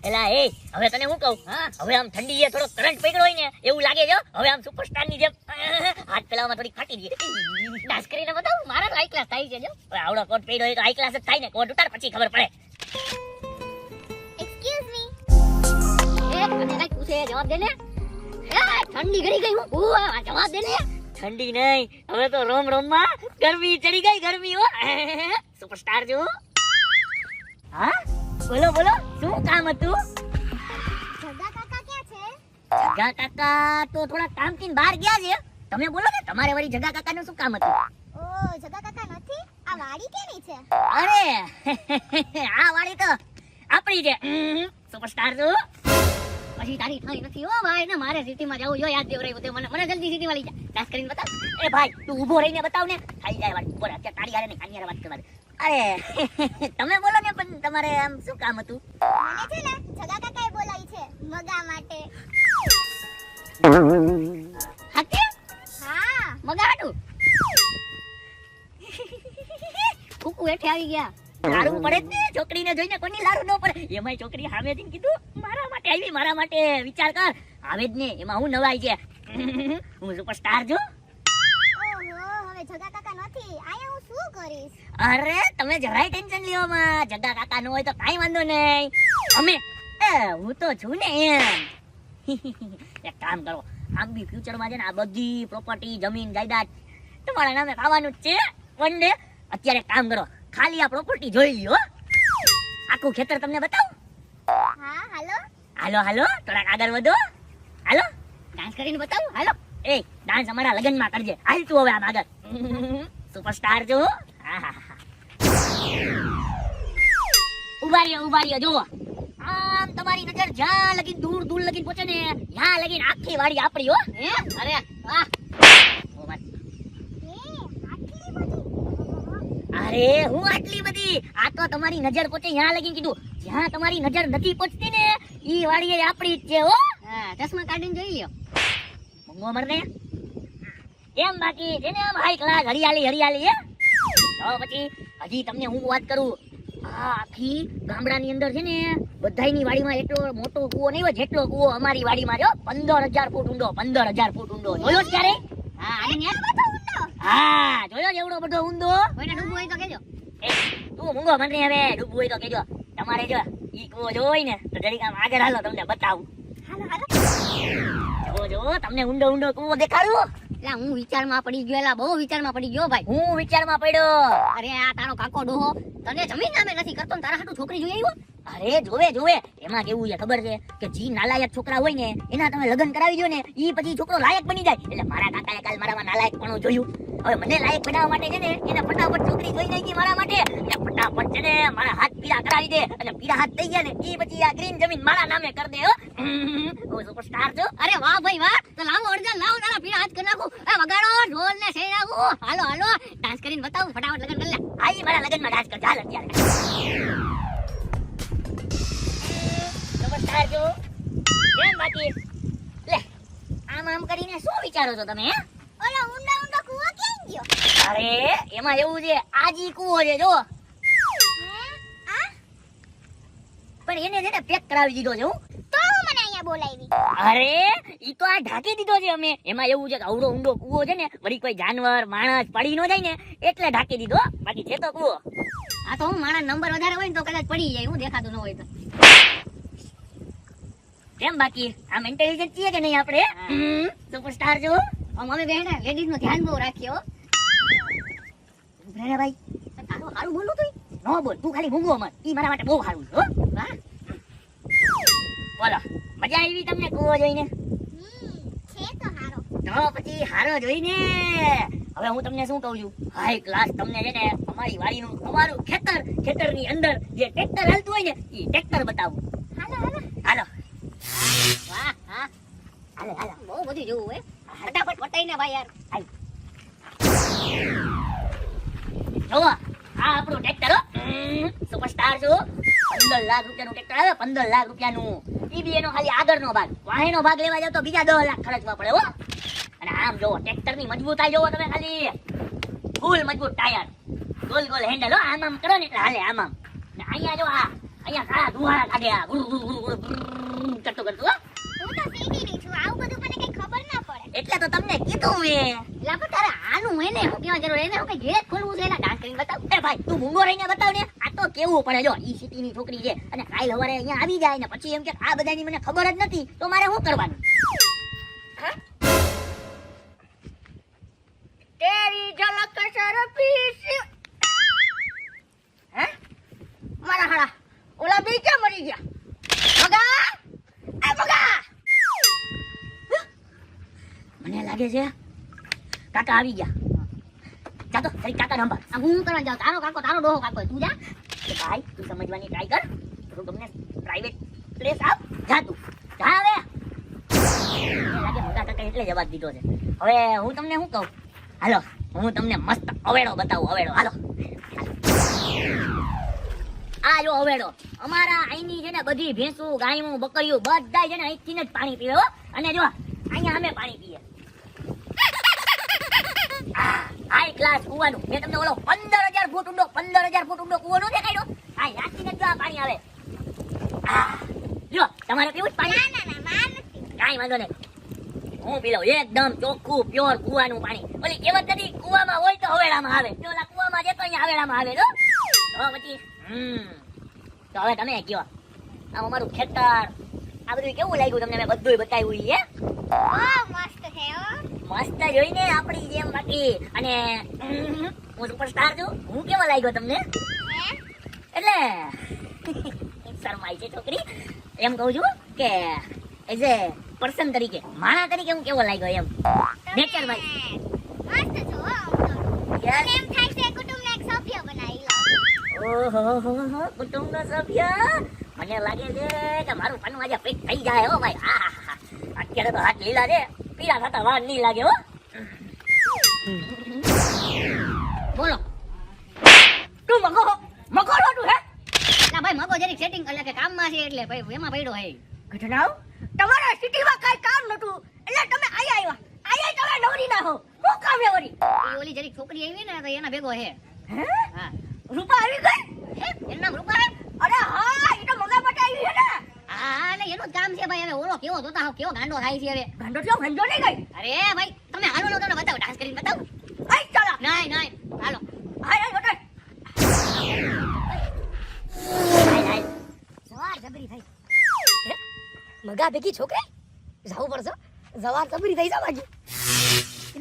એલા એ હવે તને હું કહું, હવે આમ ઠંડી થોડો કરંટ પકડ્યો હોય ને એવું લાગે છે. હવે આમ સુપરસ્ટાર ની જેમ હાથ પેલામાં થોડી ફાટી દઈએ. ડાન્સ કરીને બતાવું. મારા તો હાઈ ક્લાસ થાય છે. જો હવે આવડો કોટ પહેર્યો હોય તો હાઈ ક્લાસ જ થાય ને. કોટ ઉતાર પછી ખબર પડે. Excuse me. એ તને કઈ પૂછે જવાબ દે ને. એ ઠંડી ઘડી ગઈ હું. આ જવાબ દે ને. ઠંડી નહીં, હવે તો રોમ રોમ માં ગરમી ચડી ગઈ. ગરમી હો. સુપરસ્ટાર જો. હા બોલો બોલો, શું કામ હતું? જગા કાકા ક્યાં છે? જગા કાકા તો થોડા કામથી બહાર ગયા છે. તમે બોલો ને, તમારે વળી જગા કાકાનું શું કામ હતું? ઓ જગા કાકા નથી. આ વાડી કેની છે? અરે આ વાળી તો આપણી છે. સુપરસ્ટાર જો. પછી તારી થઈ નથી હો ભાઈ. ને મારે સિટીમાં જવું જોઈએ. યાદ દેવરાયું તે મને જલ્દી સિટીમાં લઈ જા. ડાન્સ કરીને બતાવ. એ ભાઈ તું ઊભો રહીને બતાવ ને. થઈ જાય વાળી. બોલ અત્યારે તારી હારે ને કાની હારે વાત કરવા દે. અરે તમે બોલો ને, પણ તમારે આમ શું કામ હતું? મને છે ને જગા કાકાએ બોલાવી છે મગા માટે. હાકે હા મગાડું. કુકુ હેઠે આવી ગયા. લાડુ પડે જ ને છોકરીને જોઈને. કોની લાડુ ન પડે? એમાંય છોકરી સામેથી કીધું મારા માટે આવી, મારા માટે. વિચાર કર, આવે જ ને. એમાં હું નવાઈ છે. હું સુપરસ્ટાર છું. ઓહો હવે જગા કાકા નથી. આયા હું શું કરીશ? અરે તમે જરાય ટેન્શન લ્યો માં. જગા કાકા નો હોય તો કાઈ વાંધો નહીં. અમે હું તો છું ને એમ. એક કામ કરો, આમ બી ફ્યુચરમાં છે ને આ બધી પ્રોપર્ટી જમીન જાયદાદ તમારા નામે થવાનું જ છે વન ડે. અત્યારે એક કામ કરો, ખાલી આ પ્રોપર્ટી જોઈ લ્યો. આખું ખેતર તમને બતાવું. હા હાલો. હાલો હાલો થોડાક આગળ વધો. હાલો ડાન્સ કરીને બતાવું. હાલો એ ડાન્સ અમારા લગનમાં કરજે. હાલ તું હવે આમ આગળ. સુપરસ્ટાર છું. ઉભા રહ્યો જો. આમ તમારી નજર જ્યાં લગીન દૂર દૂર લગીન પહોંચે ને ત્યાં લગીન આખી વાડી આપણી હો. હે અરે વાહ અરે હું આટલી બધી આ તો તમારી નજર પહોંચે ત્યાં લગીન કીધું. જ્યાં તમારી નજર નથી પહોંચતી ને ઈ વાડી એ આપણી જ છે હો. હા ચશ્મા કાઢીને જોઈ લ્યો. મંગો મરને કેમ બાકી છે ને આમ હાઈ ક્લાસ હરિયાળી હે. તો પછી હજી તમને હું વાત કરું. આ આખી ગામડાની અંદર છે ને બધાયની વાડીમાં એટલો મોટો કૂવો નહીં હોય જેટલો કૂવો અમારી વાડીમાં જો 15,000 ફૂટ ઊંડો. 15,000 ફૂટ ઊંડો જોયો છે ક્યારે? હા અને ન્યા બધો ઊંડો. હા જોયો એવડો બધો ઊંડો. કોઈને ડૂબવું હોય તો કહેજો. એ તું મૂંગો મને હવે ડૂબવું હોય તો કહેજો. તમારે જો ઈ કૂવો જોવો હોય ને તો જરીક આમ આગળ હાલો તમને બતાવું. જો તમને ઊંડો કૂવો દેખાડું. એલા હું વિચારમાં પડી ગયો. એલા બહુ વિચારમાં પડી ગયો ભાઈ. હું વિચારમાં પડ્યો. અરે આ તારો કાકો ડોહો તને જમીન નામે નથી કરતો ને તારા હાટુ છોકરી જોઈ આવ્યો. અરે જોવે એમાં કેવું છે ખબર છે કે જી નાલાયક છોકરા હોય ને એના તમે લગ્ન કરાવી દો ને ઈ પછી છોકરો લાયક બની જાય. એટલે મારા કાકાએ કાલ મારામાં નાલાયક પણ જોયું. હવે મને લાયક બનાવવા માટે છે ને એને ફટાફટ છોકરી જોઈ નાખી મારા માટે. એટલે ફટાફટ છે ને મારા હાથ પીળા કરાવી દે અને પીળા હાથ થઈ ગયા ને ઈ પછી આ ગ્રીન જમીન મારા નામે કરી દે હો. હું સુપરસ્ટાર છું. અરે વાહ ભાઈ વાહ. તો લાવો અડધા લાવો તારા પીળા હાથ કરી નાખું. એ વગાડો ઢોલ ને સે નાખું. હાલો ડાન્સ કરીને બતાવું ફટાફટ લગન કરી લે. આઈ મારા લગનમાં ડાન્સ કર ચાલ અત્યારે. સુપરસ્ટાર છું. કેમ બાકી લે આમ કરીને શું વિચારો છો તમે હે? ઓલો ઊંડો કૂવો કેમ ગયો? અરે એમાં એવું છે આજી કૂવો છે જો. પણ એને છે ને પેક કરાવી દીધો છે હું. તો મને અહીંયા બોલાવી. અરે ઈ તો આ ઢાંકી દીધો છે અમે. એમાં એવું છે કે આવડો ઊંડો કૂવો છે ને વળી કોઈ જાનવર માણસ પડી ન જાય ને એટલે ઢાંકી દીધો. બાકી છે તો કૂવો. આ તો હું મારા નંબર વધારે હોય ને તો કદાચ પડી જાય. હું દેખાતું ન હોય તો. કેમ બાકી આમ ઇન્ટેલિજન્ટ છીએ કે નહીં આપણે? સુપરસ્ટાર છો. અમે બેન લેડીઝ નું ધ્યાન બહુ રાખ્યો. ઉભરે ભાઈ તારું સારું બોલું તું. નો બોલ તું ખાલી મૂંગો મત. ઈ મારા માટે બહુ સારું છે હો. વાહ બોલો મજા આવી તમને કૂવો જોઈને? છે તો હારો. તો પછી હારો જોઈને હવે હું તમને શું કહું છું હાઈ ક્લાસ તમને છે ને અમારી વાડીનું અમારું ખેતરની અંદર જે ટ્રેક્ટર હાલતું હોય ને ઈ ટ્રેક્ટર બતાવું. હાલો વાહ હા હાલો બહુ બધું જોવું હોય. ફટાફટ પટાઈને ભાઈ યાર. જોવો આ આપણું ટ્રેક્ટર હો. સુપરસ્ટાર છું. 15 લાખ રૂપિયાનું ટ્રેક્ટર આવે. 15 લાખ રૂપિયાનું. ઈ બી એનો ખાલી આગળનો ભાગ. વાહેનો ભાગ લેવા જાવ તો બીજા 10 લાખ ખર્ચવા પડે હો. અને આમ જોવો ટ્રેક્ટરની મજબૂતાઈ જોવો તમે ખાલી. ફૂલ મજબૂત ટાયર. ગોલ હેન્ડલ હો. આમ કરો ને એટલે હાલે આમ. ને અહીંયા જો આ અહીંયા કાળા ધુવાળા કાઢે આ ગુરુ કરતું હો. હું તો સીધી ની છું. આવું બધું મને કઈ ખબર ના પડે. એટલે તો તમને કીધું મેં. એટલે પણ તારે આનું એને હું કેવા જરૂર એને હું કઈ ઘેર જ ખોલવું છે. એના ડાન્સ કરીને બતાવ. એ ભાઈ તું મૂંગો રહીને બતાવ ને. આ તો કેવું પડે જો ઈ સિટીની છોકરી છે અને કાલ સવારે અહીંયા આવી જાય ને પછી એમ કે આ બધાની મને ખબર જ નથી તો મારે શું કરવાનું? તેરી ઝલક શરફી હે મારા હાડા ઓલા બે ક્યાં મરી ગયા? બગા મને લાગે છે કાકા આવી ગયા. જા તો તારી કાકા નંબર. આ હું કરવા જાઉં. તારો કાકો તારો ડોહો કાકો તું જા. કે ભાઈ તું સમજવાની ટ્રાય કર. તો તમને પ્રાઇવેટ પ્લેસ આપ. જા તું જા હવે. મને લાગે મોટા કાકા એટલે જવાબ દીધો છે. હવે હું તમને શું કહું હાલો હું તમને મસ્ત અવેડો બતાવું. અવેડો હાલો. આ જો અવેડો અમારા અહીંની છે ને બધી ભેંસું ગાયું બકરીઓ બધા છે ને અહીંથી જ પાણી પીવે હો. અને જો અહીંયા અમે પાણી પીએ. High class કૂવાનું. મેં તમને ઓલો 15,000 ફૂટ ઊંડો 15,000 ફૂટ ઊંડો કૂવો નો દેખાડ્યો? આ યાદથી જ આ પાણી આવે. લ્યો તમારે પીવું જ પાણી? ના કાંઈ વાંધો નહીં હું પી લઉં. એકદમ ચોખ્ખું પ્યોર કૂવાનું પાણી. ઓલી કહેવત નથી કૂવામાં હોય તો હવેડામાં આવે. જો ઓલા કૂવામાં છે તો અહીંયા હવેડામાં આવે તો પછી તો હવે તમે કયો આમ અમારું ખેતર આ બધું કેવું લાગ્યું તમને? મેં બધું બતાવ્યું હે. મસ્ત છે હો. મસ્ત જોઈને આપણી જેમ બાકી. અને હું સુપરસ્ટાર છું. હું કેવો લાગ્યો તમને? એટલે શરમાઈ છે છોકરી. એમ કહું છું કે એઝ એ પર્સન તરીકે, માણા તરીકે હું કેવો લાગ્યો એમ નેચર ભાઈ? મસ્ત છો હો, આમ તો. યાર. મને એમ થાય છે કુટુંબના એક સભ્ય બનાવી લો. ઓહો કુટુંબનો સભ્ય. મને લાગે છે કે મારું પાનું આજે ફિટ થઈ જાય હો ભાઈ. આહાહા. અત્યારે તો હાથ લીલા છે, પીળા થતા વાર નહીં લાગે હો. બોલો. તું મગો તું હે? ના ભાઈ મગો જરીક સેટિંગ એટલે કે કામમાં છે એટલે ભાઈ એમાં પડ્યો હે. ઘટનાઓ તમારા સિટીમાં કઈ કામ નતું એટલે તમે આયા તમે નવરી ના હો. હું કામ હે વળી? એ ઓલી જરીક છોકરી આવી ને તો એના ભેગો હે. હે? હા. રૂપા આવી ગઈ? હે એનું નામ રૂપા હે? અરે હા, એ તો મગા માટે આવી છે ને. હા એટલે એનું જ કામ છે ભાઈ. હવે ઓલો કેવો જોતા હોવ, કેવો ગાંડો થાય છે હવે. ગાંડો થયો, ગાંડો નહીં ગઈ. અરે ભાઈ તમે હાલો ને તમને બતાવો, ડાન્સ કરીને બતાવો. આઈ ચાલો. નહીં હાલો. હાય બતાય. હાય. સવાર જબરી થઈ હે? મગા ભેગી છોકરી જાવું પડશે. સવાર જબરી થઈ જા બાકી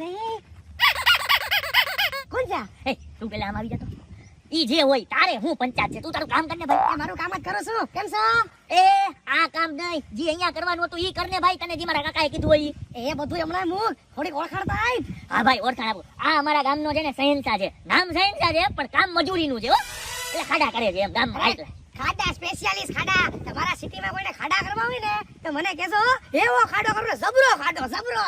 નહીં. કોણ છે આ? એ તું પેલા આમ આવી જતો. ઈ જે હોય તારે હું પંચાયત છે, તું તારું કામ કરને ભાઈ. એ મારું કામ જ કરું છું. કેમ છો? એ આ કામ નહીં, જે અહીંયા કરવાનું હતું ઈ કરને ભાઈ. તને જે મારા કાકાએ કીધું હોય ઈ. એ બધું હમણાં હું થોડીક ઓળખાણતા આઈ. હા ભાઈ ઓળખાણ આપો. આ અમારા ગામનો છે ને શહેનશાહ છે. નામ શહેનશાહ છે પણ કામ મજૂરીનું છે હો. એટલે ખાડા કરે છે એમ ગામમાં. એટલે ખાડા સ્પેશિયાલિસ્ટ ખાડા. તમારા સિટીમાં કોઈને ખાડા કરવા હોય ને તો મને કહેજો. એવો ખાડો કરો, જબરો ખાડો, જબરો.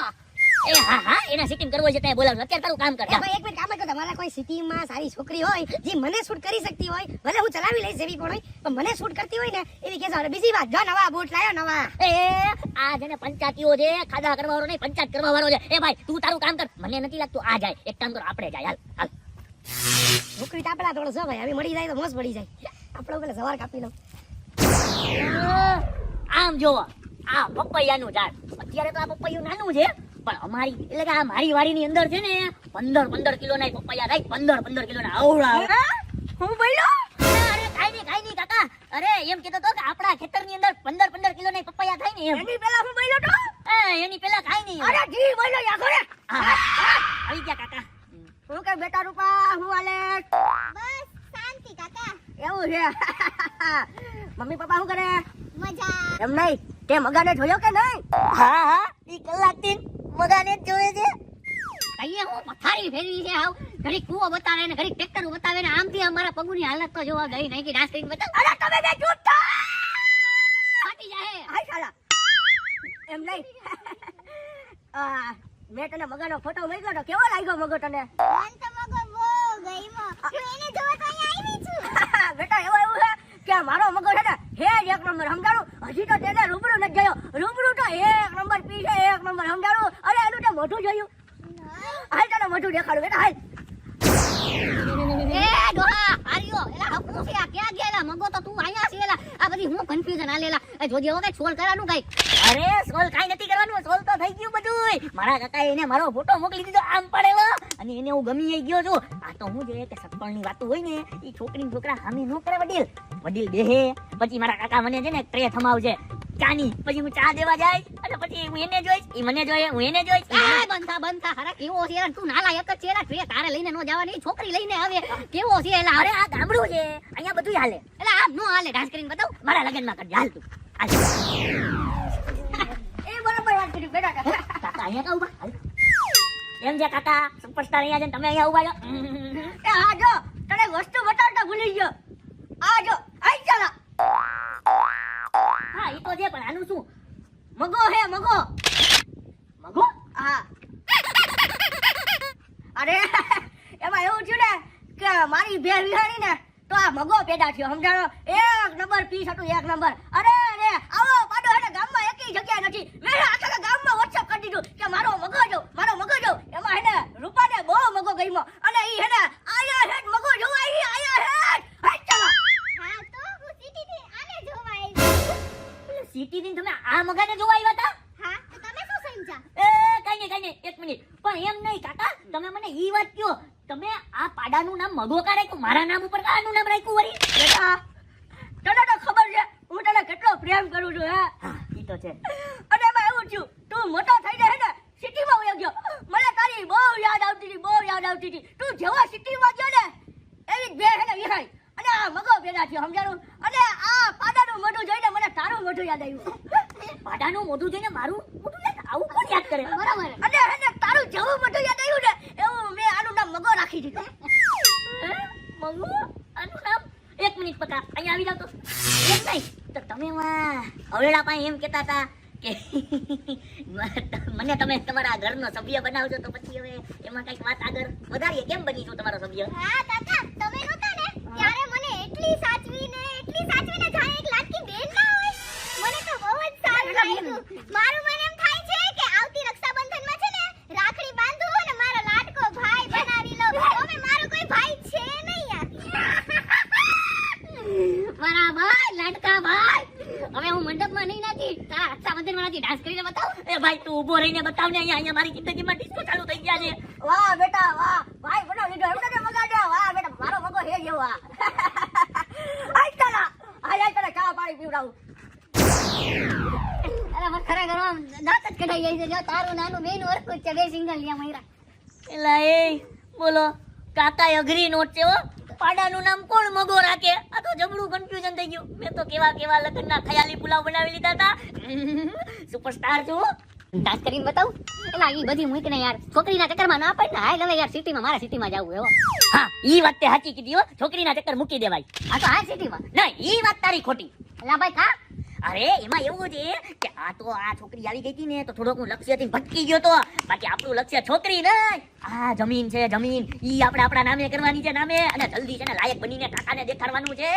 એ હા એને સિટિંગ કરવો છે ત્યાં બોલાવ. અત્યારે તારું કામ કર. એ ભાઈ એક મિનિટ કામ જ કરો. તમારા કોઈ સિટીમાં સારી છોકરી હોય જે મને શૂટ કરી શકતી હોય, ભલે હું ચલાવી લઈશ જેવી પણ હોય, પણ મને શૂટ કરતી હોય ને એવી કહેજો. અને બીજી વાત, જો નવા બૂટ લાયો નવા. એ આ જેને પંચાયતીઓ છે, ખાડા કરવા વાળો નહીં, પંચાયત કરવા વાળો છે. એ ભાઈ તું તારું કામ કર. મને નથી લાગતું આ જાય. એક કામ કરો, આપણે જાય. હાલ છોકરી તો આપણા થોડો છે ભાઈ. હવે મળી જાય તો મોજ પડી જાય. આપણે પેલા સવાર કાપી લઉં. આમ જોવો, આ પપૈયાનું ઝાડ. અત્યારે તો આ પપૈયું નાનું છે પણ અમારી એટલે કે આ મારી વાડીની અંદર છે ને 15 કિલોના પપૈયા થાય. 15 કિલોના આવડા. હું બોલ્યો? અરે કાઈ નહીં કાકા. અરે એમ કહેતો તો કે આપણા ખેતરની અંદર 15 કિલોના પપૈયા થાય ને એમ. એની પેલા હું બોલ્યો તો? એની પેલા કાઈ નહીં. અરે જી બોલ્યો યા ઘરે. આવી ગયા કાકા. હું કે બેટા રૂપા હું હાલે? બસ શાંતિ કાકા. એવું છે. મમ્મી પપ્પા શું કરે? મજા. એમ નહીં, તે મગાને જોયો કે નહીં? હા ઈ કલાકથી મગાને જ જોવે છે. અહીંયા હું પથારી ફેરવી છે હાવ. ઘડીક કૂવો બતાવે ને ઘડીક ટ્રેક્ટર બતાવે ને આમથી અમારા પગુની હાલત તો જોવા ગઈ નહીં કે ડાન્સ કરીને બતાવ. અરે તમે બે ચૂપ થાઓ. ફાટી જાય. હાય શાલા. એમ નહીં. મેં તને મગાનો ફોટો મોકલ્યો તો કેવો લાગ્યો મગો તને? મન તો મગો બહુ ગઈમો. હું એને જોવા તો અહીંયા આવી છું. બેટા એવું છે કે મારો મગો છે ને હે એક નંબર સમજાણું. હજી તો તેને રૂબરૂ નથી ગયો. રૂબરૂ તો એક નંબર પી છે, એક નંબર સમજાણું. અરે એનું તે મોઢું જોયું? હાલ તને મોઢું દેખાડું બેટા હાલ. એ ડોહા આર્યો એલા હકુ છે આ ક્યાં ગયેલા મગો તો તું અહીંયા છે એલા. આ બધી હું કન્ફ્યુઝન આલેલા. એ જોજે હવે કઈ સોલ્વ કરવાનું કઈ. અરે સોલ કાઈ નથી કરવાનું. સોલ તો થઈ ગયું બધું. મારા કાકાએ એને મારો ફોટો મોકલી દીધો આમ પડેલો અને એને હું ગમી ગયો છું. આ તો હું જોઈએ કે સત્પણની વાતો હોય ને ઈ છોકરા સામી નો કરે. વડીલ બેહે પછી મારા કાકા મને છે ને ટ્રે થમાવજે ચાની. પછી હું ચા દેવા જાય અને પછી હું એને જોઈશ, ઈ મને જોઈએ, હું એને જોઈશ. એ બંધા હરા કેવો છે તું નાલા એક જ છે એલા. ટ્રે તારે લઈને નો જવાની છોકરી લઈને આવે કેવો છે એલા. અરે આ ગામડું છે, અહીંયા બધું હાલે. એલા આમ નો હાલે. ડાન્સ કરીને બતાવ. મારા લગનમાં કરજે. હાલ તું હાલ. એ બરાબર વાત કરી બેટા. કાકા અહીંયા કા ઉભા? હાલ. એમ છે કાકા સુપરસ્ટાર અહીંયા છે ને તમે અહીંયા ઉભા છો. એ હા જો તને વસ્તુ બતાવતા ભૂલી ગયો. આ જો આઈ ચાલા. હા ઈ તો છે પણ આનું શું? મગો હે મગો. મગો? હા. અરે એમાં એવું થયું ને કે મારી ભેર વિહાણી ને તો આ મગો પેદા થયો સમજાણો. એક નંબર પીસ હતું, એક નંબર. અરે આવો પાડો હે ને ગામમાં એકેય જગ્યા નથી. મેં આખા ગામમાં WhatsApp કરી દીધું કે મારો મગો જો. એમાં હે ને રૂપાને બહુ મગો ગમ્યો અને ઈ હે ને આયા હેડ મગો જોવા આવી. આયા હેડ હાઈ ચાલો. હા તો હું સીટીથી આને જોવા આવી. સિટીથી તમે આ મગાને જોવા આવ્યા હતા? હા તો તમે શું સમજ્યા? એ કઈ નહીં એક મિનિટ. પણ એમ નહીં કાકા, તમે મને ઈ વાત કયો, તમે આ પાડાનું નામ મગો કા રાખ્યું? મારા નામ ઉપર આનું નામ રાખ્યું વળી? બેટા તને તો ખબર છે હું તને કેટલો પ્રેમ કરું છું. હે હા ઈ તો છે. અને એમાં એવું થયું તું મોટો થઈને હે ને સિટીમાં વયો ગયો. મને તારી બહુ યાદ આવતી હતી. તું જેવા સિટીમાં ગયો ને એવી જ બે હે ને વિહાઈ અને આ મગો પેદા થયો સમજાણું. અને આ પાડાનું મોઢું જોઈને મને તારું મોઢું યાદ આવ્યું. પાડાનું મોઢું જોઈને મારું મોઢું યાદ આવું કોણ યાદ કરે બરાબર. અને તારું જેવું મોઢું યાદ આવ્યું ને એવું મેં આનું નામ મગો રાખી દીધું. હે? મંગુ આનું નામ 1 મિનિટ પકા અહીંયા આવી જાવ તો એમ નહીં તો તમે હવેડા પાસે એમ કહેતા હતા કે મને તમે તમારા ઘરનો સભ્ય બનાવજો તો પછી હવે એમાં કઈક વાત આગળ વધારીએ કેમ બની છું તમારો સભ્ય હા કાકા તમે નહોતા ને ત્યારે મને એટલી સાચવીને જાણે એક લાડકી બેન ના હોય મને તો બહુ જ સારું લાગ્યું. મારું મન એમ થાય છે કે આવતી રક્ષાબંધનમાં છે ને રાખડી બાંધું અને મારો લાડકો ભાઈ બનાવી લઉં. તમે મારો કોઈ ભાઈ છે નહીં યાર. મારા ભાઈ લાડકા ભાઈ હવે હું મંડપમાં નહીં નાચી તારા રક્ષાબંધનમાં નાચી ડાન્સ કરીને બતાવ. એ ભાઈ તું ઊભો રહીને બતાવ ને અહીંયા મારી જિંદગીમાં ડિસ્કો ચાલુ થઈ ગયા છે વાહ બેટા વાહ ભાઈ બનાવ લીધો એમને કે મગાડ્યા વાહ બેટા મારો મગો હે જેવો આ આઈ તારા ચા પાણી પીવડાવું. અરે મને ખરેખર આમ દાંત જ કઢાઈ જાય છે. જો તારું નાનું બેનું હરખું જ છે. બે સિંગલ લ્યા મયરા. એલા એ બોલો કાકાએ અઘરી નોટ છે હો પાડાનું નામ કોણ મગો રાખે આ તો જબરું કન્ફ્યુઝન થઈ ગયું મેં તો કેવા લગ્નના ખયાલી પુલાવ બનાવી લીધા હતા સુપરસ્ટાર છું ડાન્સ કરીને બતાવ. એલા ઈ બધી મૂકને યાર છોકરીના ચક્કરમાં ના પડે ને હાલ હવે યાર સિટીમાં મારા સિટીમાં જાવું એવો. હા ઈ વાત તે સાચી કીધી હો છોકરીના ચક્કર મૂકી દેવાય આ તો હાલ સિટીમાં. નહીં ઈ વાત તારી ખોટી એલા ભાઈ ખા અરે એમાં એવું છે કે આ છોકરી આવી ગઈ હતી ને તો થોડોક હું લક્ષ્યથી ભટકી ગયો તો બાકી આપણું લક્ષ્ય છોકરી નહીં આ જમીન છે જમીન ઈ આપણે આપણા નામે કરવાની છે નામે અને જલ્દી છે ને લાયક બનીને કાકાને દેખાડવાનું છે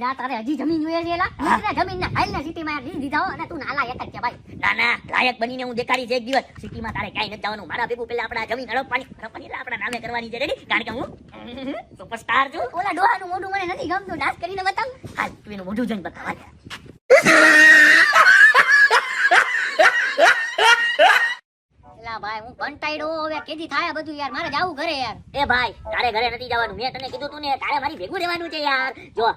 ના તારે હજી જમીન જોઈએ છે એલા જમીન ના હાલ ને સિટીમાં યાર લીધી દીધા હો અને તું નાલા એક જ છે ભાઈ. ના લાયક બનીને હું દેખાડીશ એક દિવસ સિટીમાં તારે ક્યાંય નથી જવાનું મારા ભેગું પેલા આપણા જમીન હડપવાની એટલે આપણા નામે કરવાની છે રેડી કારણ કે હું સુપરસ્ટાર છું ઓલા ડોહાનું મોઢું મને નથી ગમતું ડાન્સ કરીને બતાવ. હાલ તું એનું મોઢું જોઈને બતાવ એલા ભાઈ હું કંટાળ્યો હવે કેદી થાય બધું યાર મારે જાવું ઘરે યાર. એ ભાઈ તારે ઘરે નથી જવાનું મેં તને કીધું તું ને તારે મારી ભેગું રહેવાનું છે યાર જો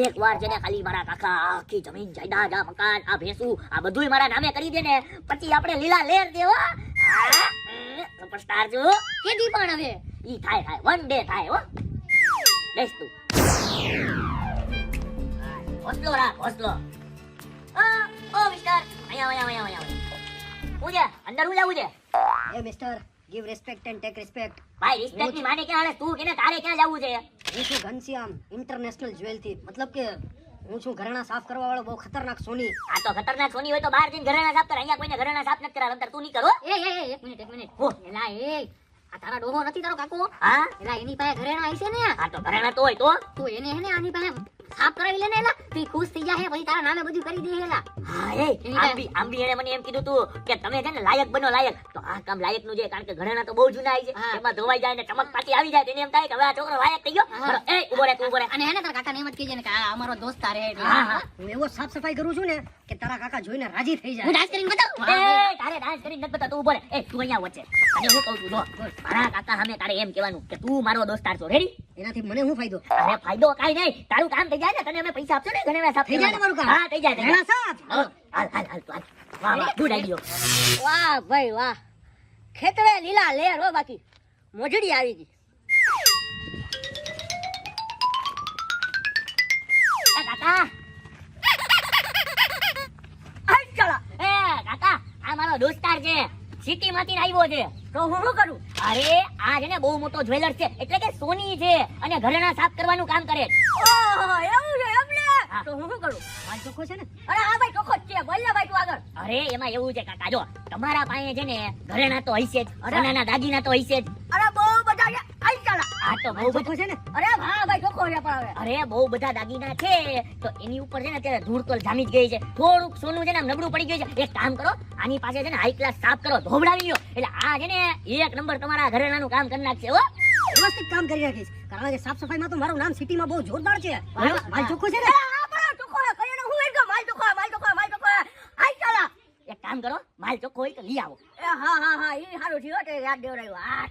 એક વાર છે ને ખાલી મારા કાકા આખી જમીન જાયદાદ આ મકાન આ ભેંસું આ બધુંય મારા નામે કરી દે ને પછી આપણે લીલા લેર દેવો સુપરસ્ટાર છું કેદી પણ હવે ઈ થાય વન ડે થાય હો બેસ તું હોસલો રાખ હોસલો ઓ મિસ્ટર અહીંયા હું છે અંદર હું જાવું છે એ mister give respect and take respect. ભાઈ રિસ્પેક્ટ ની માને ક્યાં હાલે તું કે તારે ક્યાં જાવું છે હું છું ઘનશ્યામ ઇન્ટરનેશનલ જ્વેલ થી મતલબ કે હું છું ઘરેણા સાફ કરવા વાળો બહુ ખતરનાક સોની. આ તો ખતરનાક સોની હોય તો બહાર જઈને ઘરેણા સાફ કર અહીંયા કોઈને ઘરેણા સાફ નથી કરાવ અંદર તું નહીં કરો એક મિનિટ હો. એલા આ તારા ડોહો નથી તારો કાકો હા એલા એની પાસે ઘરેણા આવી છે ને આ તો ઘરેણા તો હોય તો તું એને હે ને આની પાસે સાફ કરાવી લે ને એલા તું ખુશ થઈ જાય પછી તારા નામે બધું કરી દે એલા. હા એ આંબી એને મને એમ કીધું તું કે તમે છે ને લાયક બનો લાયક તો આ કામ લાયક નું છે કારણ કે ઘરેણા તો બહુ જૂના આવી છે હા. એમાં ધોવાઈ જાય ને ચમક પાછી આવી જાય તેને એમ થાય કે હવે આ છોકરો લાયક થઈ ગયો હા. એ ઉભો રે તું ઉભો રે અને હે ને તારા કાકાને એમ જ કહેજે ને કે આ અમારો દોસ્તાર હે એટલે. હા, હા. હું એવો સાફ સફાઈ કરું છું ને કે તારા કાકા જોઈને રાજી થઈ હું જાય. ડાન્સ કરીને બતાવું. એ તારે ડાન્સ કરીને નથી બતા તું ઉભો રે એ તું અહીંયા વચ્ચે અને હું કહું છું જો મારા કાકા સામે તારે એમ કહેવાનું કે તું મારો દોસ્તાર છો રેડી એનાથી મને શું ફાયદો? અરે ફાયદો કાઈ નહીં તારું કામ થઈ જાય ને તને અમે પૈસા આપશો ને ઘરેણા સાફ થઈ જાય ને મારું કામ? હા થઈ જાય ઘરેણા સાફ? હાલ વાહ ગુડ આઈડિયો વાહ ભાઈ વાહ, ખેતરે લીલા લેર હો, બાકી મોજડી આવી ગઈ. કાકા આઈ ચાલા. એ કાકા આ મારો દોસ્તાર છે સિટી માંથી આવ્યો છે તો હું શું કરું? અરે આ છે ને બહુ મોટો જ્વેલર છે એટલે કે સોની છે અને ઘરેણા સાફ કરવાનું કામ કરે ઓહો, એવું છે એમને? હા. તો હું શું કરું? માલ ચોખ્ખો છે ને? અરે હા ભાઈ ચોખ્ખો જ છે, બોલ ને ભાઈ તું આગળ. અરે એમાં એવું છે કાકા જો તમારા પાસે છે ને ઘરેણા તો હશે જ સોનાના દાગીના તો હશે જ અરે બહુ બધા છે. આઈ ચાલા. આ તો બહુ માલ ચોખ્ખો છે ને? અરે હા ભાઈ ચોખ્ખો છે પણ હવે. અરે બહુ બધા દાગીના છે તો એની ઉપર છે ને અત્યારે ધૂળ તો જામી જ ગઈ છે થોડુંક સોનું છે ને આમ નબળું પડી ગયું છે એક કામ કરો આની પાસે છે ને હાઈ ક્લાસ સાફ કરો ધોવડાવી લ્યો એટલે આ છે ને એક નંબર તમારા ઘરેણાનું કામ કરી નાખશે હો વ્યવસ્થિત કામ કરી રાખીશ કારણ કે સાફ સફાઈમાં તો મારું નામ સિટીમાં બહુ જોરદાર છે. હા. માલ ચોખ્ખો છે ને? હા પણ ચોખ્ખો છે. કહીને હું એકદમ માલ ચોખ્ખો, માલ ચોખ્ખો, માલ ચોખ્ખો. આઈ ચાલા. એક કામ કરો માલ ચોખ્ખો હોય તો લઈ આવો એ હા હા હા, ઈ સારું થયું તે યાદ દેવડાવ્યું. હા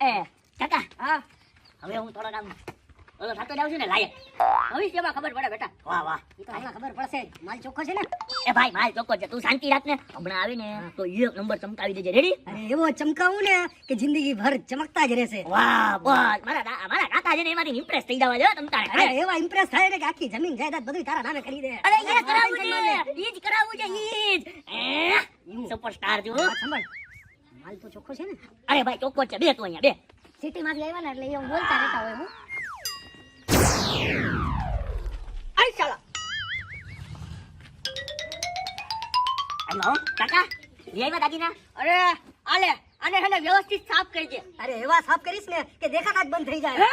એ કાકા હા હવે હું થોડોક આમ ઓલો થતો જાવ છું ને લાયક ભવિષ્યમાં ખબર પડે બેટા વાહ વાહ ઈ તો હમણાં ખબર પડશે જ. માલ ચોખ્ખો છે ને? એ ભાઈ માલ ચોખ્ખો છે તું શાંતિ રાખ ને હમણાં આવીને તો એક નંબર ચમકાવી દેજે રેડી અરે એવો ચમકાવું ને કે જિંદગી ભર ચમકતા જ રહેશે. વાહ બસ મારા કાકા છે ને એમાંથી ઇમ્પ્રેસ થઈ જવા જો તમ તારે અરે એવા ઇમ્પ્રેસ થાય ને કે આખી જમીન જાયદાદ બધું તારા નામે કરી દે. અરે એ કરાવવું છે ઈ જ કરાવવું છે ઈ જ સુપરસ્ટાર જો વાત સાંભળ, માલ તો ચોખ્ખો છે ને? અરે ભાઈ ચોખ્ખો જ છે બે તું અહીંયા બે સિટી માંથી આવ્યા ને એટલે એવું બોલતા રહેતા હોય. હું આઈ ચાલો હેલો કાકા લઈ આવ્યા દાગીના અરે આલે આને હેને વ્યવસ્થિત સાફ કરજે. અરે એવા સાફ કરીશ ને કે દેખાતા જ બંધ થઈ જાય.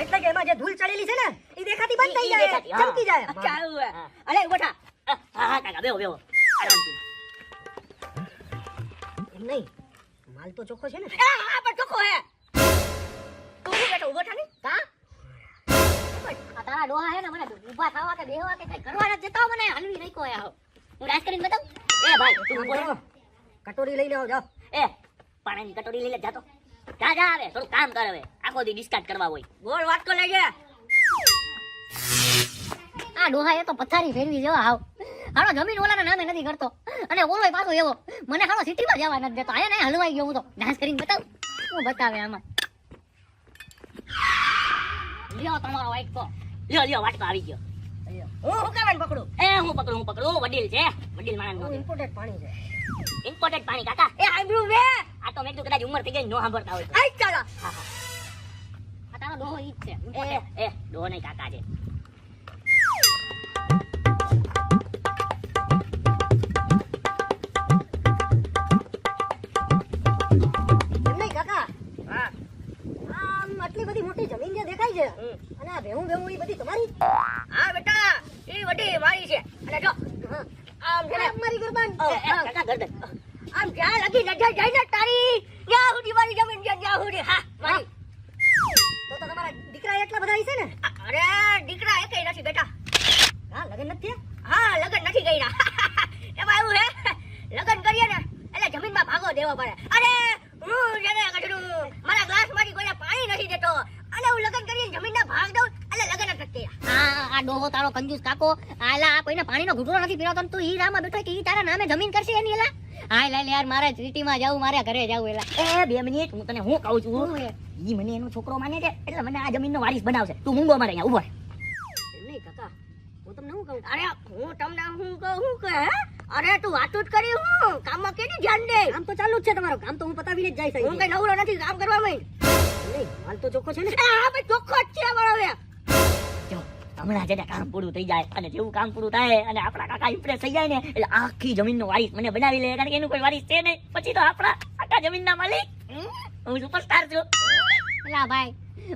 એટલે કે એમાં જે ધૂળ ચડેલી છે ને એ દેખાતી બંધ થઈ ઈ જાય, દેખાતી, હા. ચમકી જાય. અચ્છા, આવું હે. અલે ઉઠા હા હા કાકા બેહો બેહો આરામથી એમ નહીં, માલ તો ચોખ્ખો છે ને? હા પણ ચોખ્ખો હે તું શું બેઠો ઉભો થા ને કા આ તારા ડોહા હે ને મને ઊભા થવા કે બેહવા કે કઈ કરવા નથી દેતા. મને હલવી નાખ્યો હે. આવો હું રાજ કરીને બતાવું એ ભાઈ તું ઉભો રહો. કટોરી લઈને આવો, જાઓ. એ પાણીની કટોરી લઈ લે જાતો જા જા આવે થોડું કામ કર હવે આખો દી ડિસ્કાર્ડ કરવા હોય બોલ વાટકો લેજે આ ડોહા એ તો પથારી ફેરવી જેવા હાવ. હાલો જમીન ઓલાના નામે નથી કરતો અને ઓલોય પાછો એવો મને હાલો સિટીમાં જવા નથી દેતો. આયા ને હલવાઈ ગયો હું તો. ડાન્સ કરીને બતાવ. શું બતાવે આમાં? લ્યો તમારો વાટકો લ્યો વાટકો આવી ગયો હું કાવન પકડું. એ હું પકડું વડીલ છે વડીલ માણસ નો ઇમ્પોર્ટેન્ટ પાણી છે. ઇમ્પોર્ટન્ટ પાણી કાકા એ આંબળું વે. આ તો મેં કીધું કદાચ ઉંમર થઈ ગઈ નો સાંભળતા હોય તો. આઈ ચાલો. હા હા આ તારો ડોહો ઈ જ છે. એ ડો નહીં કાકા છે એમ નહીં કાકા. હા આમ આટલી બધી મોટી જમીન જે દેખાય છે અને આ ભેહું ભેહું ઈ બધી તમારી? હા બેટા એ વડી મારી છે અને જો આમ છે ને મારી ગરબાન. કાકા ગરદન આમ જ્યાં લગી નજર જાય ને તારી ત્યાં સુધી મારી જમીન છે જ્યાં સુધી હા મારી તો તમારા દીકરા એટલા બધા છે ને? અરે દીકરા એકેય નથી બેટા હા, લગન નથી થયા? હા લગન નથી કર્યા એમાં એવું હે લગન કરીએ ને એટલે જમીનમાં ભાગો દેવો પડે અરે હું જેને કીધું મારા ગ્લાસ માંથી કોઈ પાણી નથી દેતો અને હું લગન કરીને જમીનના ભાગ દઉં એટલે લગન જ નથી કર્યા આ ડોહો તારો કંજૂસ કાકો. આલા આ કોઈને પાણીનો ઘૂંટડો નથી પીવડાવતો ને તું ઈ રામાં બેઠો કે ઈ તારા નામે જમીન કરશે એની એલા? હાય લે યાર, મારે સિટીમાં જાવું, મારે ઘરે જાવું એલા. એ 2 મિનિટ હું તને હું કહું છું શું હે? ઈ મને એનો છોકરો માને છે એટલે મને આ જમીનનો વારીસ બનાવશે તું મૂંગો મારે અહીંયા ઉભો રહે. એમ નહીં કાકા, હું તમને શું કહું? અરે હું તમને હું કહું કે અરે તું વાતું જ કરી હું કામમાં કેની ધ્યાન દે કામ તો ચાલુ જ છે તમારું. કામ તો હું પતાવીને જ જઈશ હું અહીંથી. કઈ નવરો નથી કામ કરવા માં નહીં, માલ તો ચોખ્ખો છે ને? હા ભાઈ ચોખ્ખો જ છે અમારો હવે જો હમણાં જેને કામ પૂરું થઈ જાય અને જેવું કામ પૂરું થાય અને આપણા કાકા ઇમ્પ્રેસ થઈ જાય ને એટલે આખી જમીનનો વારીસ મને બનાવી લે કારણ કે એનું કોઈ વારીસ છે નહીં પછી તો આપણા આખા જમીનના માલિક હું સુપરસ્ટાર છું એલા ભાઈ,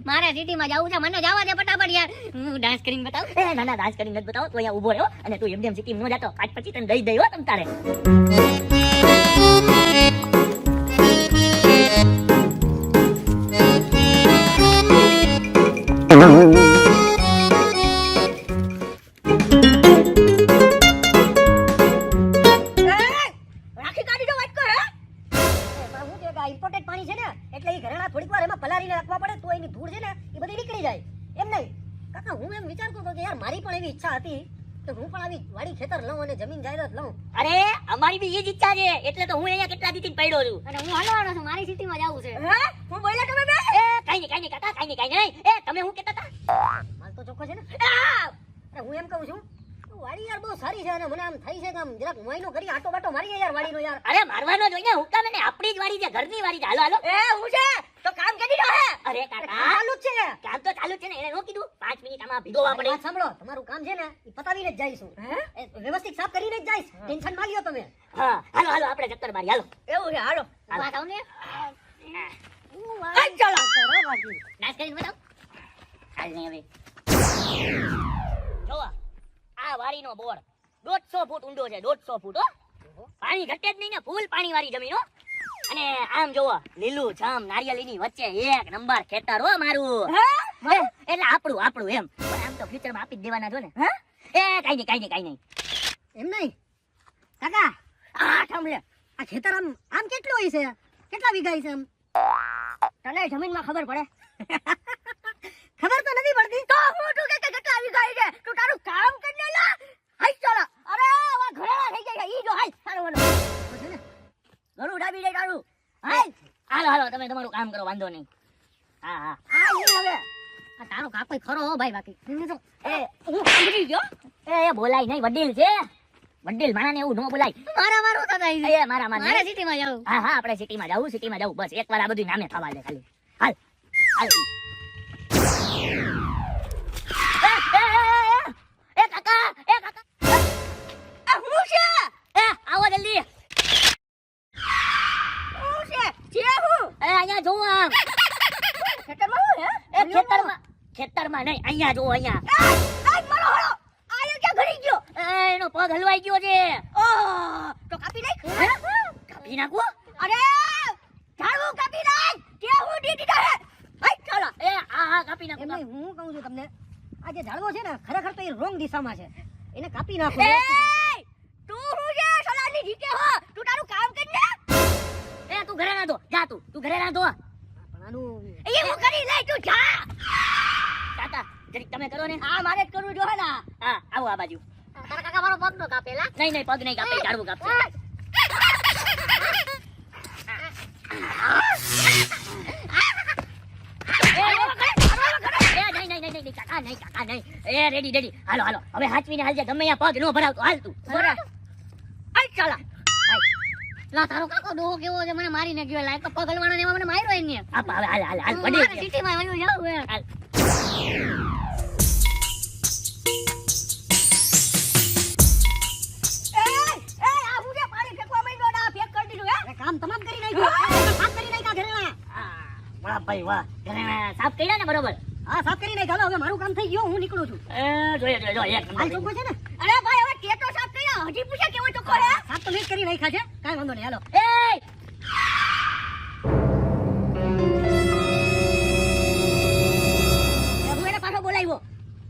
મારે સિટીમાં જાવું છે, મને જવા દે ફટાફટ યાર. હું ડાન્સ કરીને બતાવું. એ ના ડાન્સ કરીને નથી બતાવો તો અહીંયા ઊભો રહ્યો અને તું એમ સિટી ન જાતો આજ પછી તને દઈ હો તમ તારે રાખી કાઢી દો વાટકો હે એમાં હું છે કે આ ઇમ્પોર્ટેન્ટ પાણી છે ને એટલે ઈ ઘરેણા થોડીક વાર એમાં પલાળીને રાખવા પડે તો એની ધૂળ છે ને એ બધી નીકળી જાય. એમ નહીં કાકા, હું એમ વિચારતો હતો કે યાર મારી પણ એવી ઈચ્છા હતી કે હું પણ આવી વાડી ખેતર લઉં અને જમીન જાયદાદ લઉં. અરે અમારી બી એ જ ઈચ્છા છે એટલે તો હું અહીંયા કેટલા દીથી પડ્યો છું અને હું હાલવાનો છું, મારી સિટીમાં જાવું છે. હે હું બોલ્યા તમે બે એ કાઈ નહીં કાકા કાઈ નહીં એ તમે હું કહેતા હતા માલ તો ચોખ્ખો છે ને? આ! અરે હું એમ કહું છું વાડી યાર બહુ સારી છે અને મને આમ થાય છે કે આમ જરાક મોઈનો કરી આટો બાટો મારીએ યાર વાડીનો યાર. અરે મારવાનો જોઈએ હું કામ ને આપણી જ વાડી છે ઘરની વાડી છે હાલો હાલો એ હું છે તો કામ કરી દો હે અરે કાકા ચાલુ જ છે. કામ તો ચાલુ જ છે ને એને નો કીધું 5 મિનિટ આમાં ભીગોવા મારી પડે વાત સાંભળો, તમારું કામ છે ને એ પતાવીને જ જઈશું. એ વ્યવસ્થિત સાફ કરીને જ જઈશ. ટેન્શન માં લ્યો તમે. હા હાલો હાલો આપણે ચક્કર મારી હાલો એવું છે હાલો વાત આવ ને. આ ચાલો કરો બાકી. નાશ કરીને બતાવ હાલ નહીં હવે જોવા આ વાડીનો બોર્ડ 150 ફૂટ ઊંડો છે 150 ફૂટ હો પાણી ઘટે જ નહીં ને ફૂલ પાણી વાળી જમીન હો અને આમ જોવો લીલું છમ નારિયેળીની વચ્ચે એક નંબર ખેતર હો મારું એટલે આપણું એમ પણ આમ તો ફ્યુચરમાં આપી જ દેવાના છો ને એ કાઈ નહીં એમ નહીં કાકા, આ સાંભળે આ ખેતર આમ કેટલું હોય છે? કેટલા વીઘા છે આમ? તને જમીનમાં ખબર પડે ખબર તો તો નથી પડતી તો હું તું કે કેટલા આવી ગઈ છે તું તારું કામ કરીને લા હાઈ ચાલો અરે વા ઘરેડા થઈ ગયા ઈ જો હાઈ સારું વાલો છે ને ઘરું ડાબી દે તારું હાઈ હાલો હાલો તમે તમારું કામ કરો વાંધો નહીં હા હા આ ઈ હવે આ તારો કાકોય ખરો હો ભાઈ બાકી એ હું સમજી ગયો એ બોલાય નહીં વડીલ છે વડીલ માણાને એવું ન બોલાય મારા મારું થતા એ મારા મારે સિટીમાં જાવું હા હા આપણે સિટીમાં જાવું બસ એકવાર આ બધું નામે થવા દે ખાલી હાલ હાલ એ કાકા આ હું છે એ આવો જલ્દી હું છે જે હું એ અહીંયા જોવો આમ ખેતરમાં હું હે એ ખેતરમાં નહીં અહીંયા જોવો અહીંયા આજ મારો હળો આયો ક્યાં ઘરી ગયો એ એનો પગ હલવાઈ ગયો છે ઓહ તો કાપી નાખ કાપી નાખો અરે ઝાડવું કાપી નાખ કે હું દીધા હે હાઈ ચાલો એ હા કાપી નાખો એમ નહીં, હું કહું છું તમને આ જે ઝાડવો છે ને ખરેખર તો એ રોંગ દિશામાં છે એને કાપી નાખો તું હું છે સલાની જીતે હો તું તારું કામ કર ને એ તું ઘરે ના ધો જા તું ઘરે ના ધો પણ આનું એ હું કરી લઈ તું જા કાકા જરીક તમે કરો ને આ મારે જ કરવું જો હે ને હા આવો આ બાજુ તારા કાકા મારો પગ નો કાપેલા નહીં પગ નહીં કાપે ઝાડવું કાપશે નહીં, કાકા નહીં. એ રેડી હાલો હવે હાચવીને હાલજે ગમે ત્યાં પગ નો ભરાવતો હાલ તું બરાબર. આઈ ચાલા લા તારો કાકો ડોહો કેવો છે મને મારીને ગયો લાયક તો પગ હલવાનો ને એમાં મને માર્યો એને આપ હવે હાલ મારે વડીલ સિટીમાં આવ્યું જાવ હે હાલ આ બુડે પાણી ફેંકવા માંડ્યો ના ફેંક કરી દીધું હે કામ તમામ કરી નાખ્યું સાફ કરી નાખ્યા ઘરેણા વાહ ભાઈ વાહ ઘરેણા સાફ કર્યા ને બરોબર હા સાફ કરી નાખ્યા હવે મારું કામ થઈ ગયું હું નીકળું છું જોઈએ એક હાલ ચોખ્ખો છે ને અરે ભાઈ હવે ટેટો સાફ કર્યા હજી પૂછે કેવો ચોખ્ખો હે સાફ તો મેં જ કરી નાખ્યા છે કાઈ વાંધો નહીં હાલો હું એને પાછો બોલાવ્યો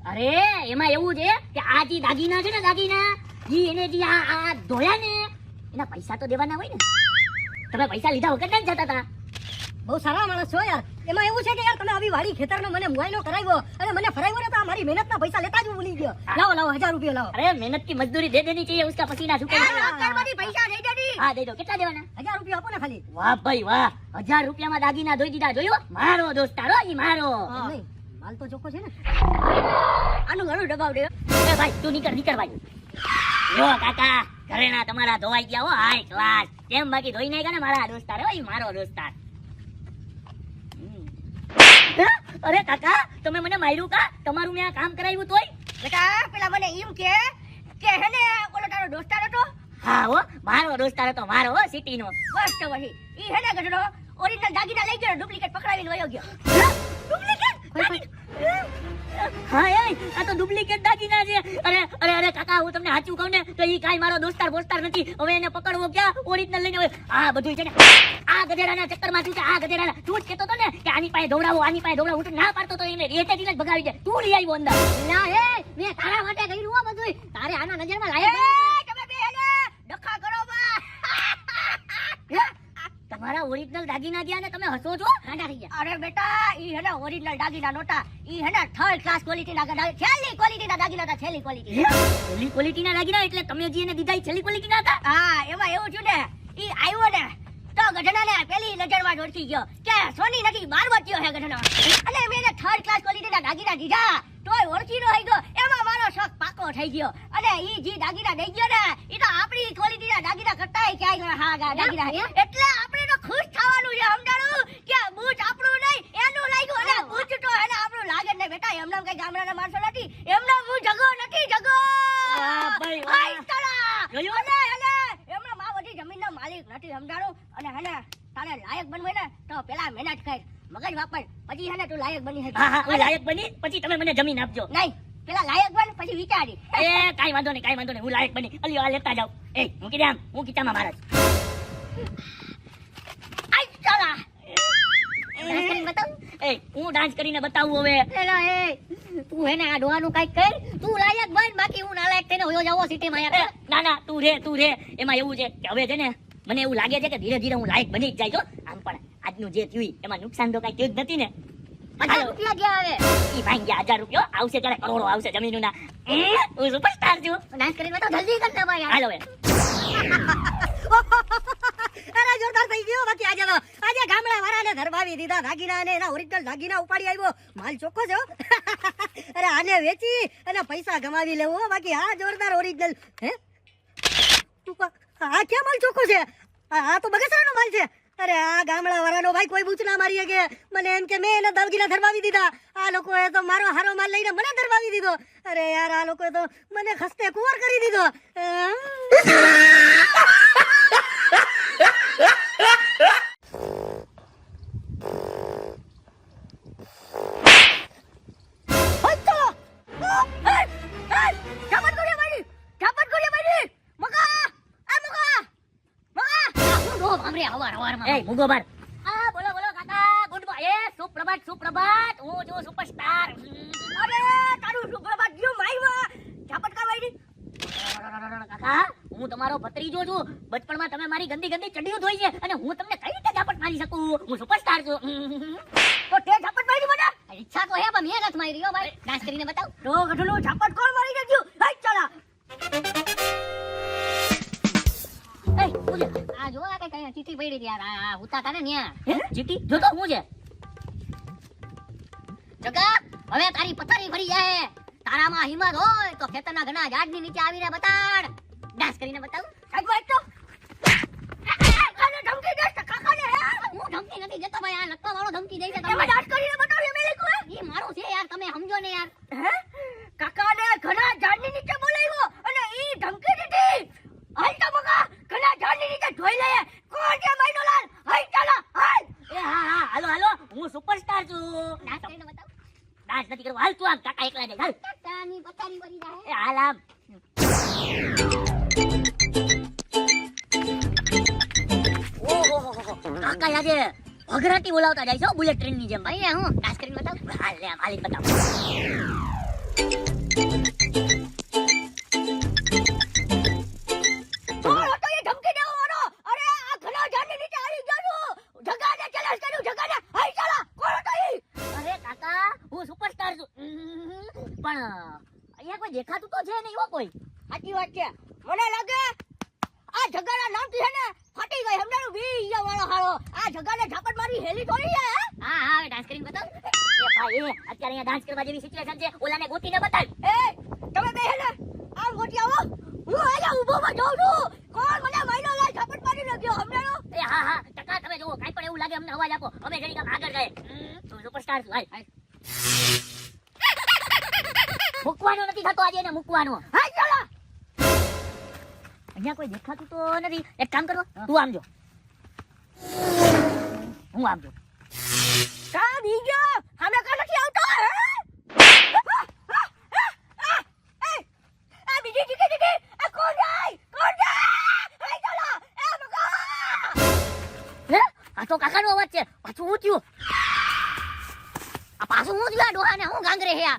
અરે એમાં એવું છે કે આ જે દાગીના છે ને દાગીના ઈ એને જે આ ધોયા ને એના પૈસા તો દેવાના હોય ને તમે પૈસા લીધા વગર ના જતા હતા બહુ સારા માણસ છો યાર એમાં એવું છે કે યાર તમે આવી વાડી ખેતરનો મને મુઆયનો કરાવ્યો અને મને ફરાવ્યો ને તો આ મારી મહેનતના પૈસા લેતા જ હું ભૂલી ગયો લાવો 1000 રૂપિયા લાવો अरे मेहनत की मजदूरी दे देनी चाहिए उसका पसीना सूखे બધી પૈસા દઈ દેડી हाँ दे दो कितना देवाना 1000 રૂપિયા આપો ને ખાલી वाह भाई वाह 1000 રૂપિયા માં દાગીના ધોઈ દીધા જોયું મારો દોસ્તારો ઈ મારો એમ નહીં, માલ તો ચોખ્ખો છે ને આનું ઘણું દબાવ દે એ ભાઈ તું નીકળ ભાઈ જો કાકા ઘરેણા તમારા ધોવાઈ ગયા હો હાઈ ક્લાસ કેમ બાકી ધોઈ નાખ્યા ને મારા દોસ્તાર હો ઈ મારો દોસ્તાર અરે કાકા તમે મને માર્યું કા તમારું મેં આ કામ કરાવ્યું તોય બેટા પેલા મને એમ કે હે ને ઓલો તારો દોસ્તાર હતો હા હો મારો દોસ્તાર હતો મારો હો સિટી નો બસ તો પછી ઈ હે ને ગઢડો ઓરિજિનલ દાગીના લઈ ગયો ડુપ્લિકેટ પકડાવીને વયો ગયો ડુપ્લિકેટ હા એ આ તો ડુપ્લિકેટ દાગીના છે અરે કાકા હું તમને સાચું કહું ને તો ઈ કાઈ મારો દોસ્તાર બોસ્તાર નથી હવે એને પકડવો ક્યાં ઓરિજિનલ લઈને આ બધું છે ને આ ગધેડાના ચક્કરમાં છું કે આ ગધેડાના તું જ કહેતો તો ને કે આની પાસે દોડાવો હું તો ના પાડતો તો એને રેટેથી જ ભગાવી દે તું લઈ આવ્યો અંદર ના હે મેં તારા માટે કર્યું હો બધું તારે આના નજરમાં લાયક તમે બે હેને ડખા કરો બા તમારા ઓરિજિનલ દાગીના ગયા ને તમે હસો છો ગાંડા થઈ ગયા અરે બેટા ઈ હે ને ઓરિજિનલ દાગીના નોટા ઈ હે ને થર્ડ ક્લાસ ક્વોલિટીના દાગીના છેલ્લી ક્વોલિટીના દાગીના હતા છેલ્લી ક્વોલિટી છેલ્લી ક્વોલિટીના દાગીના એટલે તમે જે એને દીધા ઈ છેલ્લી ક્વોલિટીના હતા હા એમાં એવું છું ને ઈ આવ્યો ને તો ગઢડાને પેલી નજરમાં જ ઓળખી ગયો કે સોની નથી બારવટીયો હે ગઢડા અને મેં એને થર્ડ ક્લાસ ક્વોલિટીના દાગીના દીધા તોય ઓળખી ન ગયો એમાં મારો શોખ પાકો થઈ ગયો અને ઈ જે દાગીના દઈ ગયો ને ઈ તો આપણી ક્વોલિટીના દાગીના કરતાય ક્યાંય હા દાગીના એટલે આપણે તો ખુશ થવાનું છે સમજાણું કે બૂચ આપણું નહીં એનું લાગ્યું અને બૂચ તો એને આપણું લાગે ને બેટા એમનામ કઈ ગામડાના માણસો નથી એમનામ હું જગો નથી જગો ભાઈ ભાઈ તળા જોયું? અને એમના માં બધી જમીનના માલિક નથી સમજાણું અને હેને તારે લાયક બનવું ને તો પેલા મહેનત કર મગજ વાપર પછી હેને તું લાયક બની શકે હા હું લાયક બની પછી તમે મને જમીન આપજો નહીં પેલા લાયક બન પછી વિચારી એ કાઈ વાંધો નહીં હું લાયક બની અલ્યો આ લેતા જાવ એ મૂકી દે આમ હું કિચામાં મારા આઈ ચાલા ડાન્સ કરીને બતાવ એ હું ડાન્સ કરીને બતાવું હવે એલા એ તું હેને આ ડોહાનું કાઈ કર તું લાયક બન બાકી હું નાલાયક થઈને હોયો જાવો સિટીમાં એ, ના તું રે એમાં એવું છે કે હવે છે ને મને એવું લાગે છે કે ધીરે ધીરે હું લાયક બની જ જાય છો આમ પણ આજનું જે થયું એમાં નુકસાન તો કઈ થયું જ નથી ને હાલો. રૂપિયા ગયા હવે ઈ ભાઈ ગયા 1000 રૂપિયો આવશે ત્યારે કરોડો આવશે જમીનના હું સુપરસ્ટાર છું ડાન્સ કરીને બતાવો જલ્દી કરતા ભાઈ હાલો હવે અરે જોરદાર થઈ ગયો બાકી આજે ગામડા વાળાને ધરબાવી દીધા દાગીના ને એના ઓરિજિનલ દાગીના ઉપાડી આવ્યો માલ ચોખ્ખો છે હો. અરે આને વેચી અને પૈસા કમાવી લેવો હો. બાકી આ જોરદાર ઓરિજિનલ હે આ ક્યાં માલ ચોખ્ખો છે આ તો બગસરાનો માલ છે અરે આ ગામડા વાળાનો ભાઈ કોઈ બૂચ ના મારી કે મને એમ કે મેં એના દાગીના ધરબાવી દીધા આ લોકોએ તો મારો હારો માલ લઈને મને ધરબાવી દીધો અરે યાર આ લોકોએ તો મને ખસ્તે કુંવર કરી દીધો એ મુગો બાર બોલો બોલો કાકા ગુડ મોર્નિંગ સુપ્રભાત સુપ્રભાત હું છું સુપરસ્ટાર અરે તારું સુપ્રભાત ગયો માઈમાં ઝાપટકા વાળી કાકા હું તમારો ભત્રીજો છું બચપણમાં તમે મારી ગંદી ગંદી ચડ્ડીઓ ધોઈ છે અને હું તમને કઈ રીતે ઝાપટ મારી શકું હું સુપરસ્ટાર છું તો તે ઝાપટ મારી મને ઈચ્છા તો હે પણ મેં નથી મારી રહ્યો ભાઈ ડાન્સ કરીને બતાવ તો ગઢુલો ઝાપટ કોણ મારી ગયું હાઈ ચાલા એ પૂજે આ જો આ કઈ ચીઠી પડી હતી યાર આ હુતા તાને ન્યા હે જીટી જો તો હું છે જગા હવે તારી પથારી ભરી જાય તારામાં હિંમત હોય તો ખેતરના ઘણા ઝાડની નીચે આવીને બતાડ ડાન્સ કરીને બતાવ સાહેબ વાત તો કાને ધમકી દેસ તો કાકાને હે હું ધમકી નથી દેતો ભાઈ આ લક્કો વાળો ધમકી દે છે તમે ડાન્સ કરીને બતાવ એ મેલે કો એ મારું છે યાર તમે સમજો ને યાર હે કાકાને ઘણા ઝાડની નીચે બોલાવ્યો અને ઈ ધમકી દીધી હાલ તો મગા ઘણા ઝાડની નીચે જોઈ લે કોણ છે માઈનો લાલ હાલ ચાલો હાલ એ હા હા હાલો હાલો હું સુપરસ્ટાર છું ડાન્સ કરીને બતાવ ડાન્સ નથી કરવો હાલ તું આમ કાકા એકલા જાય હાલ કાકાની પથારી ભરી જાય એ હાલ આમ ઓહો કાકા આજે ભગરાટી બોલાવતા જાય છે હો, બુલેટ ટ્રેન ની જેમ ભાઈ હું ડાન્સ કરીને બતાવ હાલ લે આમ હાલી બતાવ કોણ હતો એ ધમકી દેવો વાળો અરે આ ઘણા ઝાડની નીચે આવી ગયો છું જગાને ચેલેન્જ કર્યું જગાને હાલ ચાલો કોણ હતો એ અરે કાકા હું સુપરસ્ટાર છું પણ અહીંયા કોઈ દેખાતું તો છે નહીં હો કોઈ સાચી વાત છે મને લાગે આ જગાના નામથી છે ને ફાટી ગઈ હમણાં વીયા વાળો હાળો આ જગાને ઝાપટ મારી હેલી થોડી છે હે? હા હા ડાન્સ કરીને બતાવ એ ભાઈ એ અત્યારે અહીંયા ડાન્સ કરવા જેવી સિચ્યુએશન છે ઓલાને ગોતીને બતાવ એ તમે બે હે ને આમ ગોટી આવો હું અહીંયા ઊભો માં જોઉં છું કોણ મને માઈનો લાલ ઝાપટ મારી નાખ્યો હમણાં એ હા હા ટકા તમે જુઓ કાઈ પણ એવું લાગે અમને અવાજ આપો અમે જરી કામ આગળ ગયે તું સુપરસ્ટાર છું હાલ મૂકવાનો નથી થતો આજે એને મૂકવાનો હાલ ચાલો અહીંયા કોઈ દેખાતું તો નથી એક કામ કરો તું આમ જો હું આમ જો કા બીજો હમે કા નથી આવતો હે આ બીજી દીદી આ કોણ જાય હાલ ચાલો એ મગા હે આ તો કાકાનો અવાજ છે પાછું હું થયું આ પાછું હું થયું આ ડોહાને હું ગાંગરે હે આ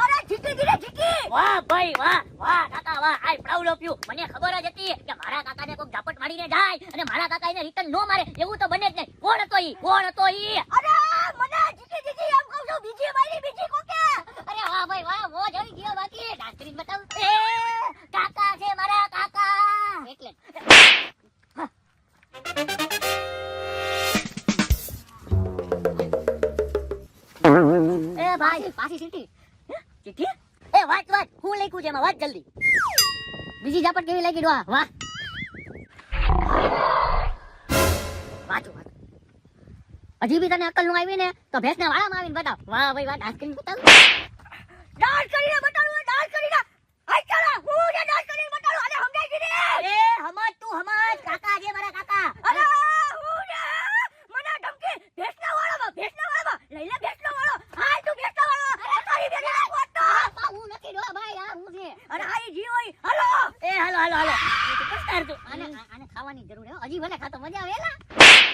અરે જીકી વાહ ભાઈ વાહ વાહ કાકા વાહ આઈ પ્રાઉડ ઓફ યુ મને ખબર જ હતી કે મારા કાકાને કોક ઝાપટ મારીને જાય અને મારા કાકા એને રિટર્ન નો મારે એવું તો બને જ નહીં કોણ હતો ઈ અરે મને જીકી એમ કહું છું બીજી મારી બીજી કોકે અરે વાહ ભાઈ વાહ મોજ આવી ગયો બાકી ડાન્સ કરીને બતાવ એ કાકા છે મારા કાકા એટલે એ ભાઈ પાછી ચીઠી ચીઠી એ વાંચ હું લખ્યું છે એમાં વાંચ જલ્દી બીજી ઝાપટ કેવી લાગી ડોહા વાહ વાંચો હજી બી તને અકલ નું આવી ને તો ભેંસના વાળામાં આવીને બતાવ વાહ ભાઈ વાહ ડાન્સ કરીને બતાવ ડાન્સ કરીને બતાવું ડાન્સ કરીને હાલ ચાલો હું જે ડાન્સ કરીને બતાવું અને સમજાઈ ગઈ એ હમજ તું હમજ કાકા છે મારા કાકા અરે હું ને મને ધમકી ભેંસના વાળામાં લઈ લે ભેંસનો વાળો હાલ તું ભેંસનો વાળો તારી બેના કોટો હું નથી ડોહા ભાઈ આ હું છે અરે આ જી હોય હાલો એ હાલો સુપરસ્ટાર છું આને ખાવાની જરૂર હે હજી ભલે ખાતો મજા આવે એલા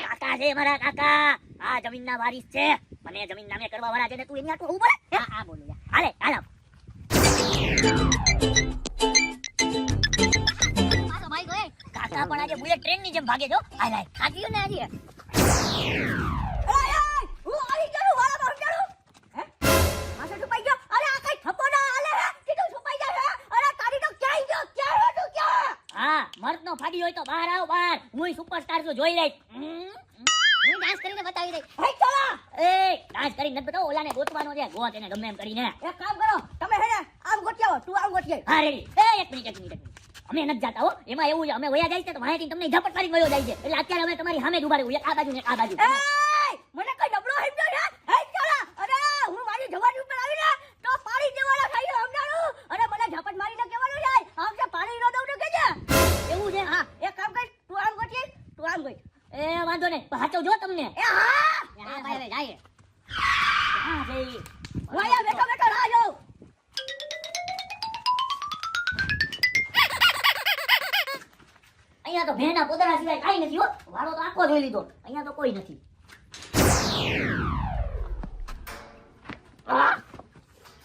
કાકા છે મારા કાકા આ જમીનના વારીસ છે મને જમીન નામે કરવા વાળા છે ને તું એની આટલું હું બોલે આ બોલું યાર હાલે હાલ પાછો ભાઈ ગયો કાકા પણ આજે બુલેટ ટ્રેન ની જેમ ભાગે છો હાલ હાલ ખાધ્યું ને આજે ભરતનો ફાડી હોય તો બહાર આવ બહાર. હું સુપરસ્ટાર છું, જોઈ લઈશ. હું ડાન્સ કરીને બતાવી દઈશ. હઈ ચાલો એ ડાન્સ કરીને નથી બતાવો, ઓલાને ગોતવાનો છે. ગોત એને ગમે એમ કરીને. એક કામ કરો તમે હે ને આમ ગોઠી આવો તું આમ ગોઠી હા રેડી. એક મિનિટ. અમે નથી જાતા હો. એમાં એવું છે અમે વયા જાય છે તો વાંહેથી તમને ઝપટ મારી વયો જાય છે. એટલે અત્યારે અમે તમારી સામે જ ઉભા રહેવું. એક આ બાજુ ને એક આ બાજુ. મને કઈ નબળો સમજો છે હઈ ચાલો અરે હું મારી જવાની ઉપર આવીને તો પાણી દેવાના થાય સમજાણું અને મને ઝપટ મારીને કહેવાનું છે આમ કે પાણી ન દઉં તો કેજે એવું છે. હા એક કામ કર તું આમ ગોઠી તું આમ ગોઠ એ વાંધો નહીં. હાચો જો તમને. એ હા હા ભાઈ હવે જાય. હા છે ઈ. હું અહીંયા બેઠો બેઠો રાહ જોઉં અહીંયા તો ભેના પોદરા સિવાય કાંઈ નથી હો. વાળો તો આખો જોઈ લીધો. અહીંયા તો કોઈ નથી.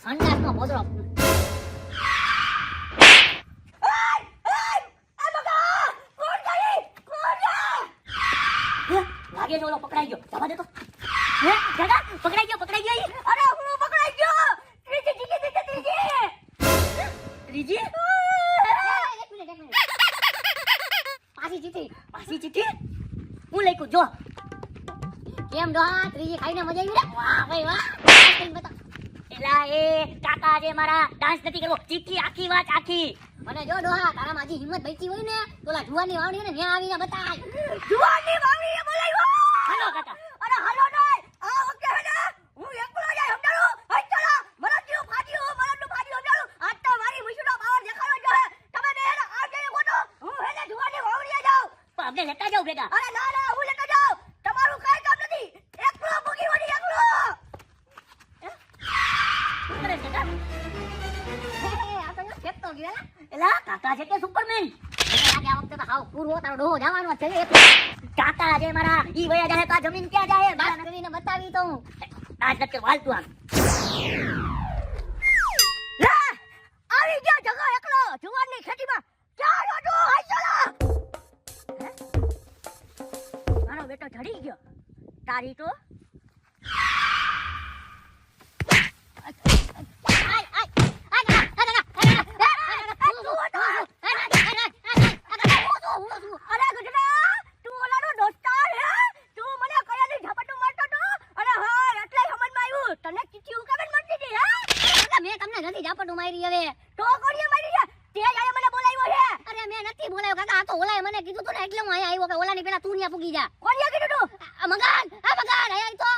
સંડાસનો પોદરો. હે? લાગે છે ઓલો પકડાઈ ગયો. જવા દે તો. હે? દાદા પકડાઈ ગયો ઈ. અરે હું પકડાઈ ગયો ત્રીજી ત્રીજી એક મિનિટ. પાછી જીતી. પાછી ચીઠી હું લખ્યું જો. કેમ ડોહા ત્રીજી ખાઈને મજા આવી રે? વાહ ભાઈ વાહ. ડાન્સ કરીને બતાવ. એલા એ કાકા જે મારા ડાન્સ નથી કરવો. ચીઠી આખી વાત આખી. મને જો ડોહા તારામાં હજી હિંમત બચી હોય ને તો ઓલા જુવાનની વાવડી ને ત્યાં આવીને બતાય. જુવાની વાવડીએ બોલાવ્યો હાલો કાકા. અરે હાલો નહીં આ વખતે હે ને હું એકલો જાય સમજાણું હઈ ચાલો મને જીવ ફાડ્યું સમજાણું આજ તો મારી મુશીનો પાવર દેખાડો જો હે તમે બે હે ને આ જઈએ ગોતો હું હે ને જુવાની વાવડીએ જાઉં પણ અમને લેતા જાઓ ભેગા. અરે ના ના હું લેતો જાઉં તમારું કાઈ કામ નથી એકલો ભૂગી વળી એકલો શું કરે છે કાકા? આ તો યો ખેપતો ગયો એલા. એલા કાકા છે કે સુપરમેન? મને લાગે આ વખતે તો હાવ પૂરો તારો ડોહો જવાનો જ છે. કાકા જે મારા ઈ વયા જાય તો આ જમીન ક્યાં જાય? ડાન્સ કરીને બતાવી તો હું. ડાન્સ નથી કરવો. હાલ તું આમ. લે આવી ગયો જગો એકલો જુવાનની ખેતીમાં ચાલો તો હઈ ચાલો મારો બેટો ચડી ગયો. તારી તો અરે ગજરા તું ઓલાનો દોસ્તાર હે તું મને કયાની ઝપટું મારતો તો અને હા એટલે સમજમાં આવ્યું તને ચીઠી હું કેમ મળતી હતી હે મેં તમને નથી ઝાપટું મારી હવે. તો કોણીએ મારી છે તે આયા મને બોલાવ્યો છે અરે મેં નથી બોલાયો કાકા. આ તો ઓલાએ મને કીધું તું ને એટલે હું અહીંયા આવ્યો કે ઓલાની પેલા તું ન્યા પૂગી જા. કોણીએ કીધું તું આ મગાન અહીંયા તો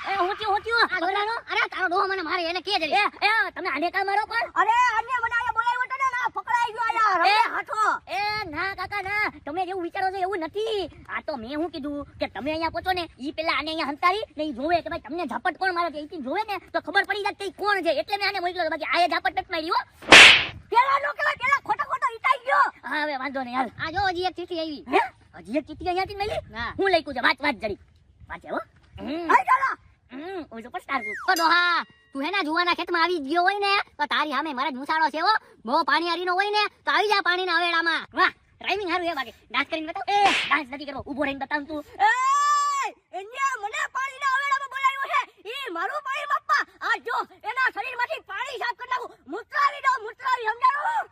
એ હું થયું આ ગોરાનો અરે તારો ડોહો મને મારે એને કે જરી. એ તમે આને કા મારો પણ? અરે અન્ય મને આયા બોલાવ્યો તો ને ના પકડાઈ ગયો આયા રમે હાથો એ ના કાકા ના, તમે જેવું વિચારો છો એવું નથી. આ તો મેં શું કીધું કે તમે અહીંયા પહોંચો ને ઈ પેલા આને અહીંયા હંતારી ને ઈ જોવે કે ભાઈ તમને ઝાપટ કોણ મારે છે. ઈ જોવે ને તો ખબર પડી જાય કે ઈ કોણ છે. એટલે મેં આને મોકલ્યો હતો. બાકી આએ ઝાપટ નથી મારી હો. પેલા નો કેવાય પેલા ખોટો ઈટાઈ ગયો હા હવે વાંધો નહીં હાલ. આ જો હજી એક ચીઠી આવી. હે હજી એક ચીઠી અહીંયાથી મળી? હા. હું લખ્યું છે વાંચ જરી વાંચે હો. હઈ ચાલો હું સુપરસ્ટાર છું. તો ડોહા તું હેના જુવાના ખેતમાં આવી ગયો હોય ને તો તારી સામે મારે જ મુસાડો છે હો. બહુ પાણી હારીનો હોય ને તો આવી જા પાણીના અવેડામાં. વાહ ડ્રાઇવિંગ સારું હે. બાકી ડાન્સ કરીને બતાવ. એ ડાન્સ નથી કરવો. ઊભો રહીને બતાવ તું. એને મને પાણીના અવેડામાં બોલાવ્યો છે ઈ મારું પાણી બાપા આ જો એના શરીરમાંથી પાણી સાફ કરી નાખું મુત્રાવી દો મુત્રાવી સમજાણું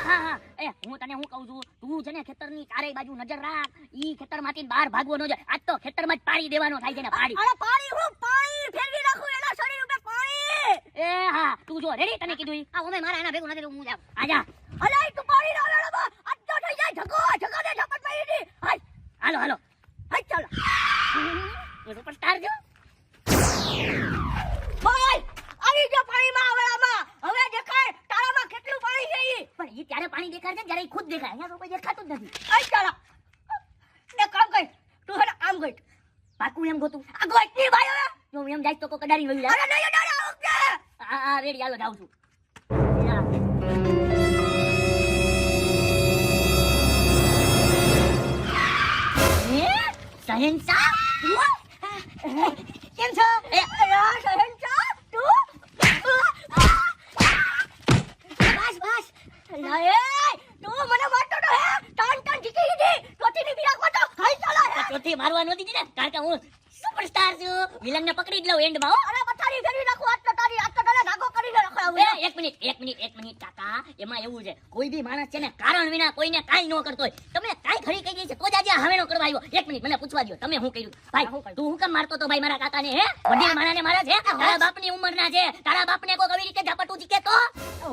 હા હા એ હું તને હું કહું છું, તું છે ને ખેતરની ચારેય બાજુ નજર રાખ. ઈ ખેતરમાંથી બહાર ભાગવો ન જાય. આજ તો ખેતરમાં જ પાડી દેવાનો થાય છે ને પાડી. અરે પાણી હું પાણી ફેરવી નાખું એના શરીર ઉપર પાણી એ હા તું જો રેડી તને કીધું ઈ. આ ઓમે મારા એના ભેગું નથી હું જાઉં. આજા અલે તું પાણીના અવેડામાં આજ તો થઈ જાય જગો ને ઝપટ મારી દી હાય હાલો હાલો. હાય ચાલો હું સુપરસ્ટાર છું. ભાઈ આવી ગયો પાણીમાં અવેડામાં હવે દેખાય તારામાં કેટલું પાણી છે ઈ પણ ઈ ત્યારે પાણી દેખાડે છે જ્યારે ઈ ખુદ દેખાય. અહીંયા તો કોઈ દેખાતું જ નથી. હાય ચાલો એક કામ કર તું હે ને આમ ગઈ પાકું એમ ગોતું. આ ગોઈની ભાઈ હવે જો હું એમ જાય તો કોઈ કડારી વળી જાય. અરે નહીં અડાડે ઓકે હા રેડી હાલો જાઉં છું. શહેનશાહ કેમ છો એ શહેનશાહ તું બસ ના એ તું મને મારતો તો હે ટન જીકી દીધી ચોથી બી રાખો તો હાય ચાલો હે ચોથી મારવા નહોતી દીધી ને કારણ કે હું સુપરસ્ટાર છું. વિલન ને પકડી જ લઉં એન્ડ માં. અરે પથારી ફેરવી નાખું આજ તો તને ધાગો કરીને રખાવ એ, એક મિનિટ કાકા, એમાં એવું છે કોઈ બી માણસ છે ને કારણ વિના કોઈને કાંઈ ન કરતો હોય. તમે કાંઈ ખરી કહી ગઈ છે તો જ આજે આ હવેણો કરવા આવ્યો. એક મિનિટ મને પૂછવા દ્યો, તમે શું કર્યું? ભાઈ તું હું કેમ મારતો તો ભાઈ મારા કાકાને? હે વડીલ માણાને મારે છે? તારા બાપની ઉંમરના છે, તારા બાપને કોઈ આવી રીતે ઝાપટું જીકે તો?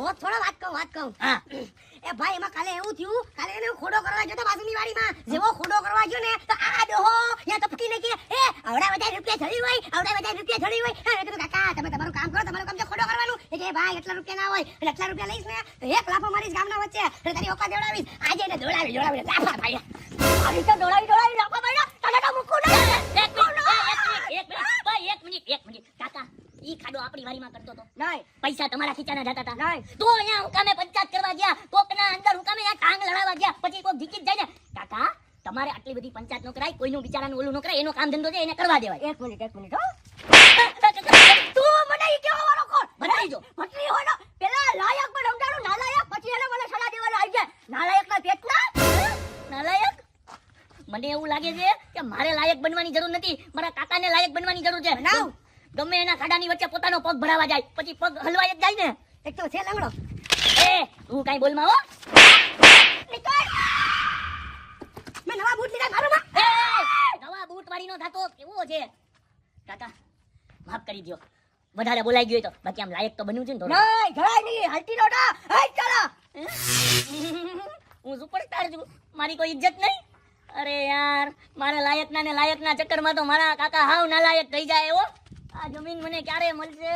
હોત થોડો વાત કહું હા એ ભાઈ એમાં કાલે એવું થયું, કાલે એને હું ખોડો કરવા ગયો તો બાજુની વાડીમાં. જેવો ખોડો કરવા ગયો ને તો આ ડોહો યા તપકી નાખી, એ આવડા બધા રૂપિયા ચડી હોય, આવડા બધા રૂપિયા ચડી હોય. મેં કીધું કાકા તમે તમારું કામ કરો, તમારું કામ છે ખોડો કરવાનું. એ કે ભાઈ એટલા રૂપિયા ના હોય, એટલે એટલા રૂપિયા લઈશ ને તો એક લાફો મારીશ ગામના વચ્ચે, એટલે તારી ઓકાત દેવડાવીશ. આજે એને દોડાવી લાફા ભાઈ આવી તો દોડાવી લાફા ભાઈ તને તો મૂકું નહીં. એક મિનિટ કાકા, ઈ ખાડો આપણી વાડીમાં કરતો તો? નહીં પૈસા તમારા ખીચાના જતા હતા? નહીં. તો અહીંયા હુકામે પંચાયત કરવા ગયા, કોકના અંદર હુકામે અહીંયા ટાંગ લડાવવા ગયા, પછી કોક જીકી જ જાય ને. કાકા તમારે આટલી બધી પંચાયત નો કરાય, કોઈનું બિચારાનું ઓલું નો કરાય, એનો કામ ધંધો છે એને કરવા દેવાય. એક મિનિટ હો. તું મને ઈ કેવો વાળો કોણ? બતાવી જો. પટરી હોય ને પેલા લાયક પણ સમજાણું, નાલાયક, પછી એને મને સલાહ દેવાના આવી જાય. નાલાયકના પેટના નાલાયક? મને એવું લાગે છે કે મારે લાયક બનવાની જરૂર નથી, મારા કાકાને લાયક બનવાની જરૂર છે. બનાવ. ગમે એના ખાડાની વચ્ચે પોતાનો પગ ભરાવા જાય, પછી પગ હલવાય જ જાય ને. એક તો છે લંગડો. એ તું કાઈ બોલમાં હો. નીકળ. મેં નવા બૂટ લીધા મારો માં. એ નવા બૂટ વાળીનો થાતો કેવો છે? કાકા માફ કરી દ્યો, વધારે બોલાઈ ગયો તો. બાકી આમ લાયક તો બન્યું છે ને થોડું. નહીં જરાય નહીં, હલતી નો ના. હઈ ચાલો. હું સુપરસ્ટાર છું, મારી કોઈ ઇજ્જત નહીં? અરે યાર, મારા લાયકના ને લાયકના ચક્કરમાં તો મારા કાકા હાવ નાલાયક થઈ જાય. હો આ જમીન મને ક્યારે મળશે?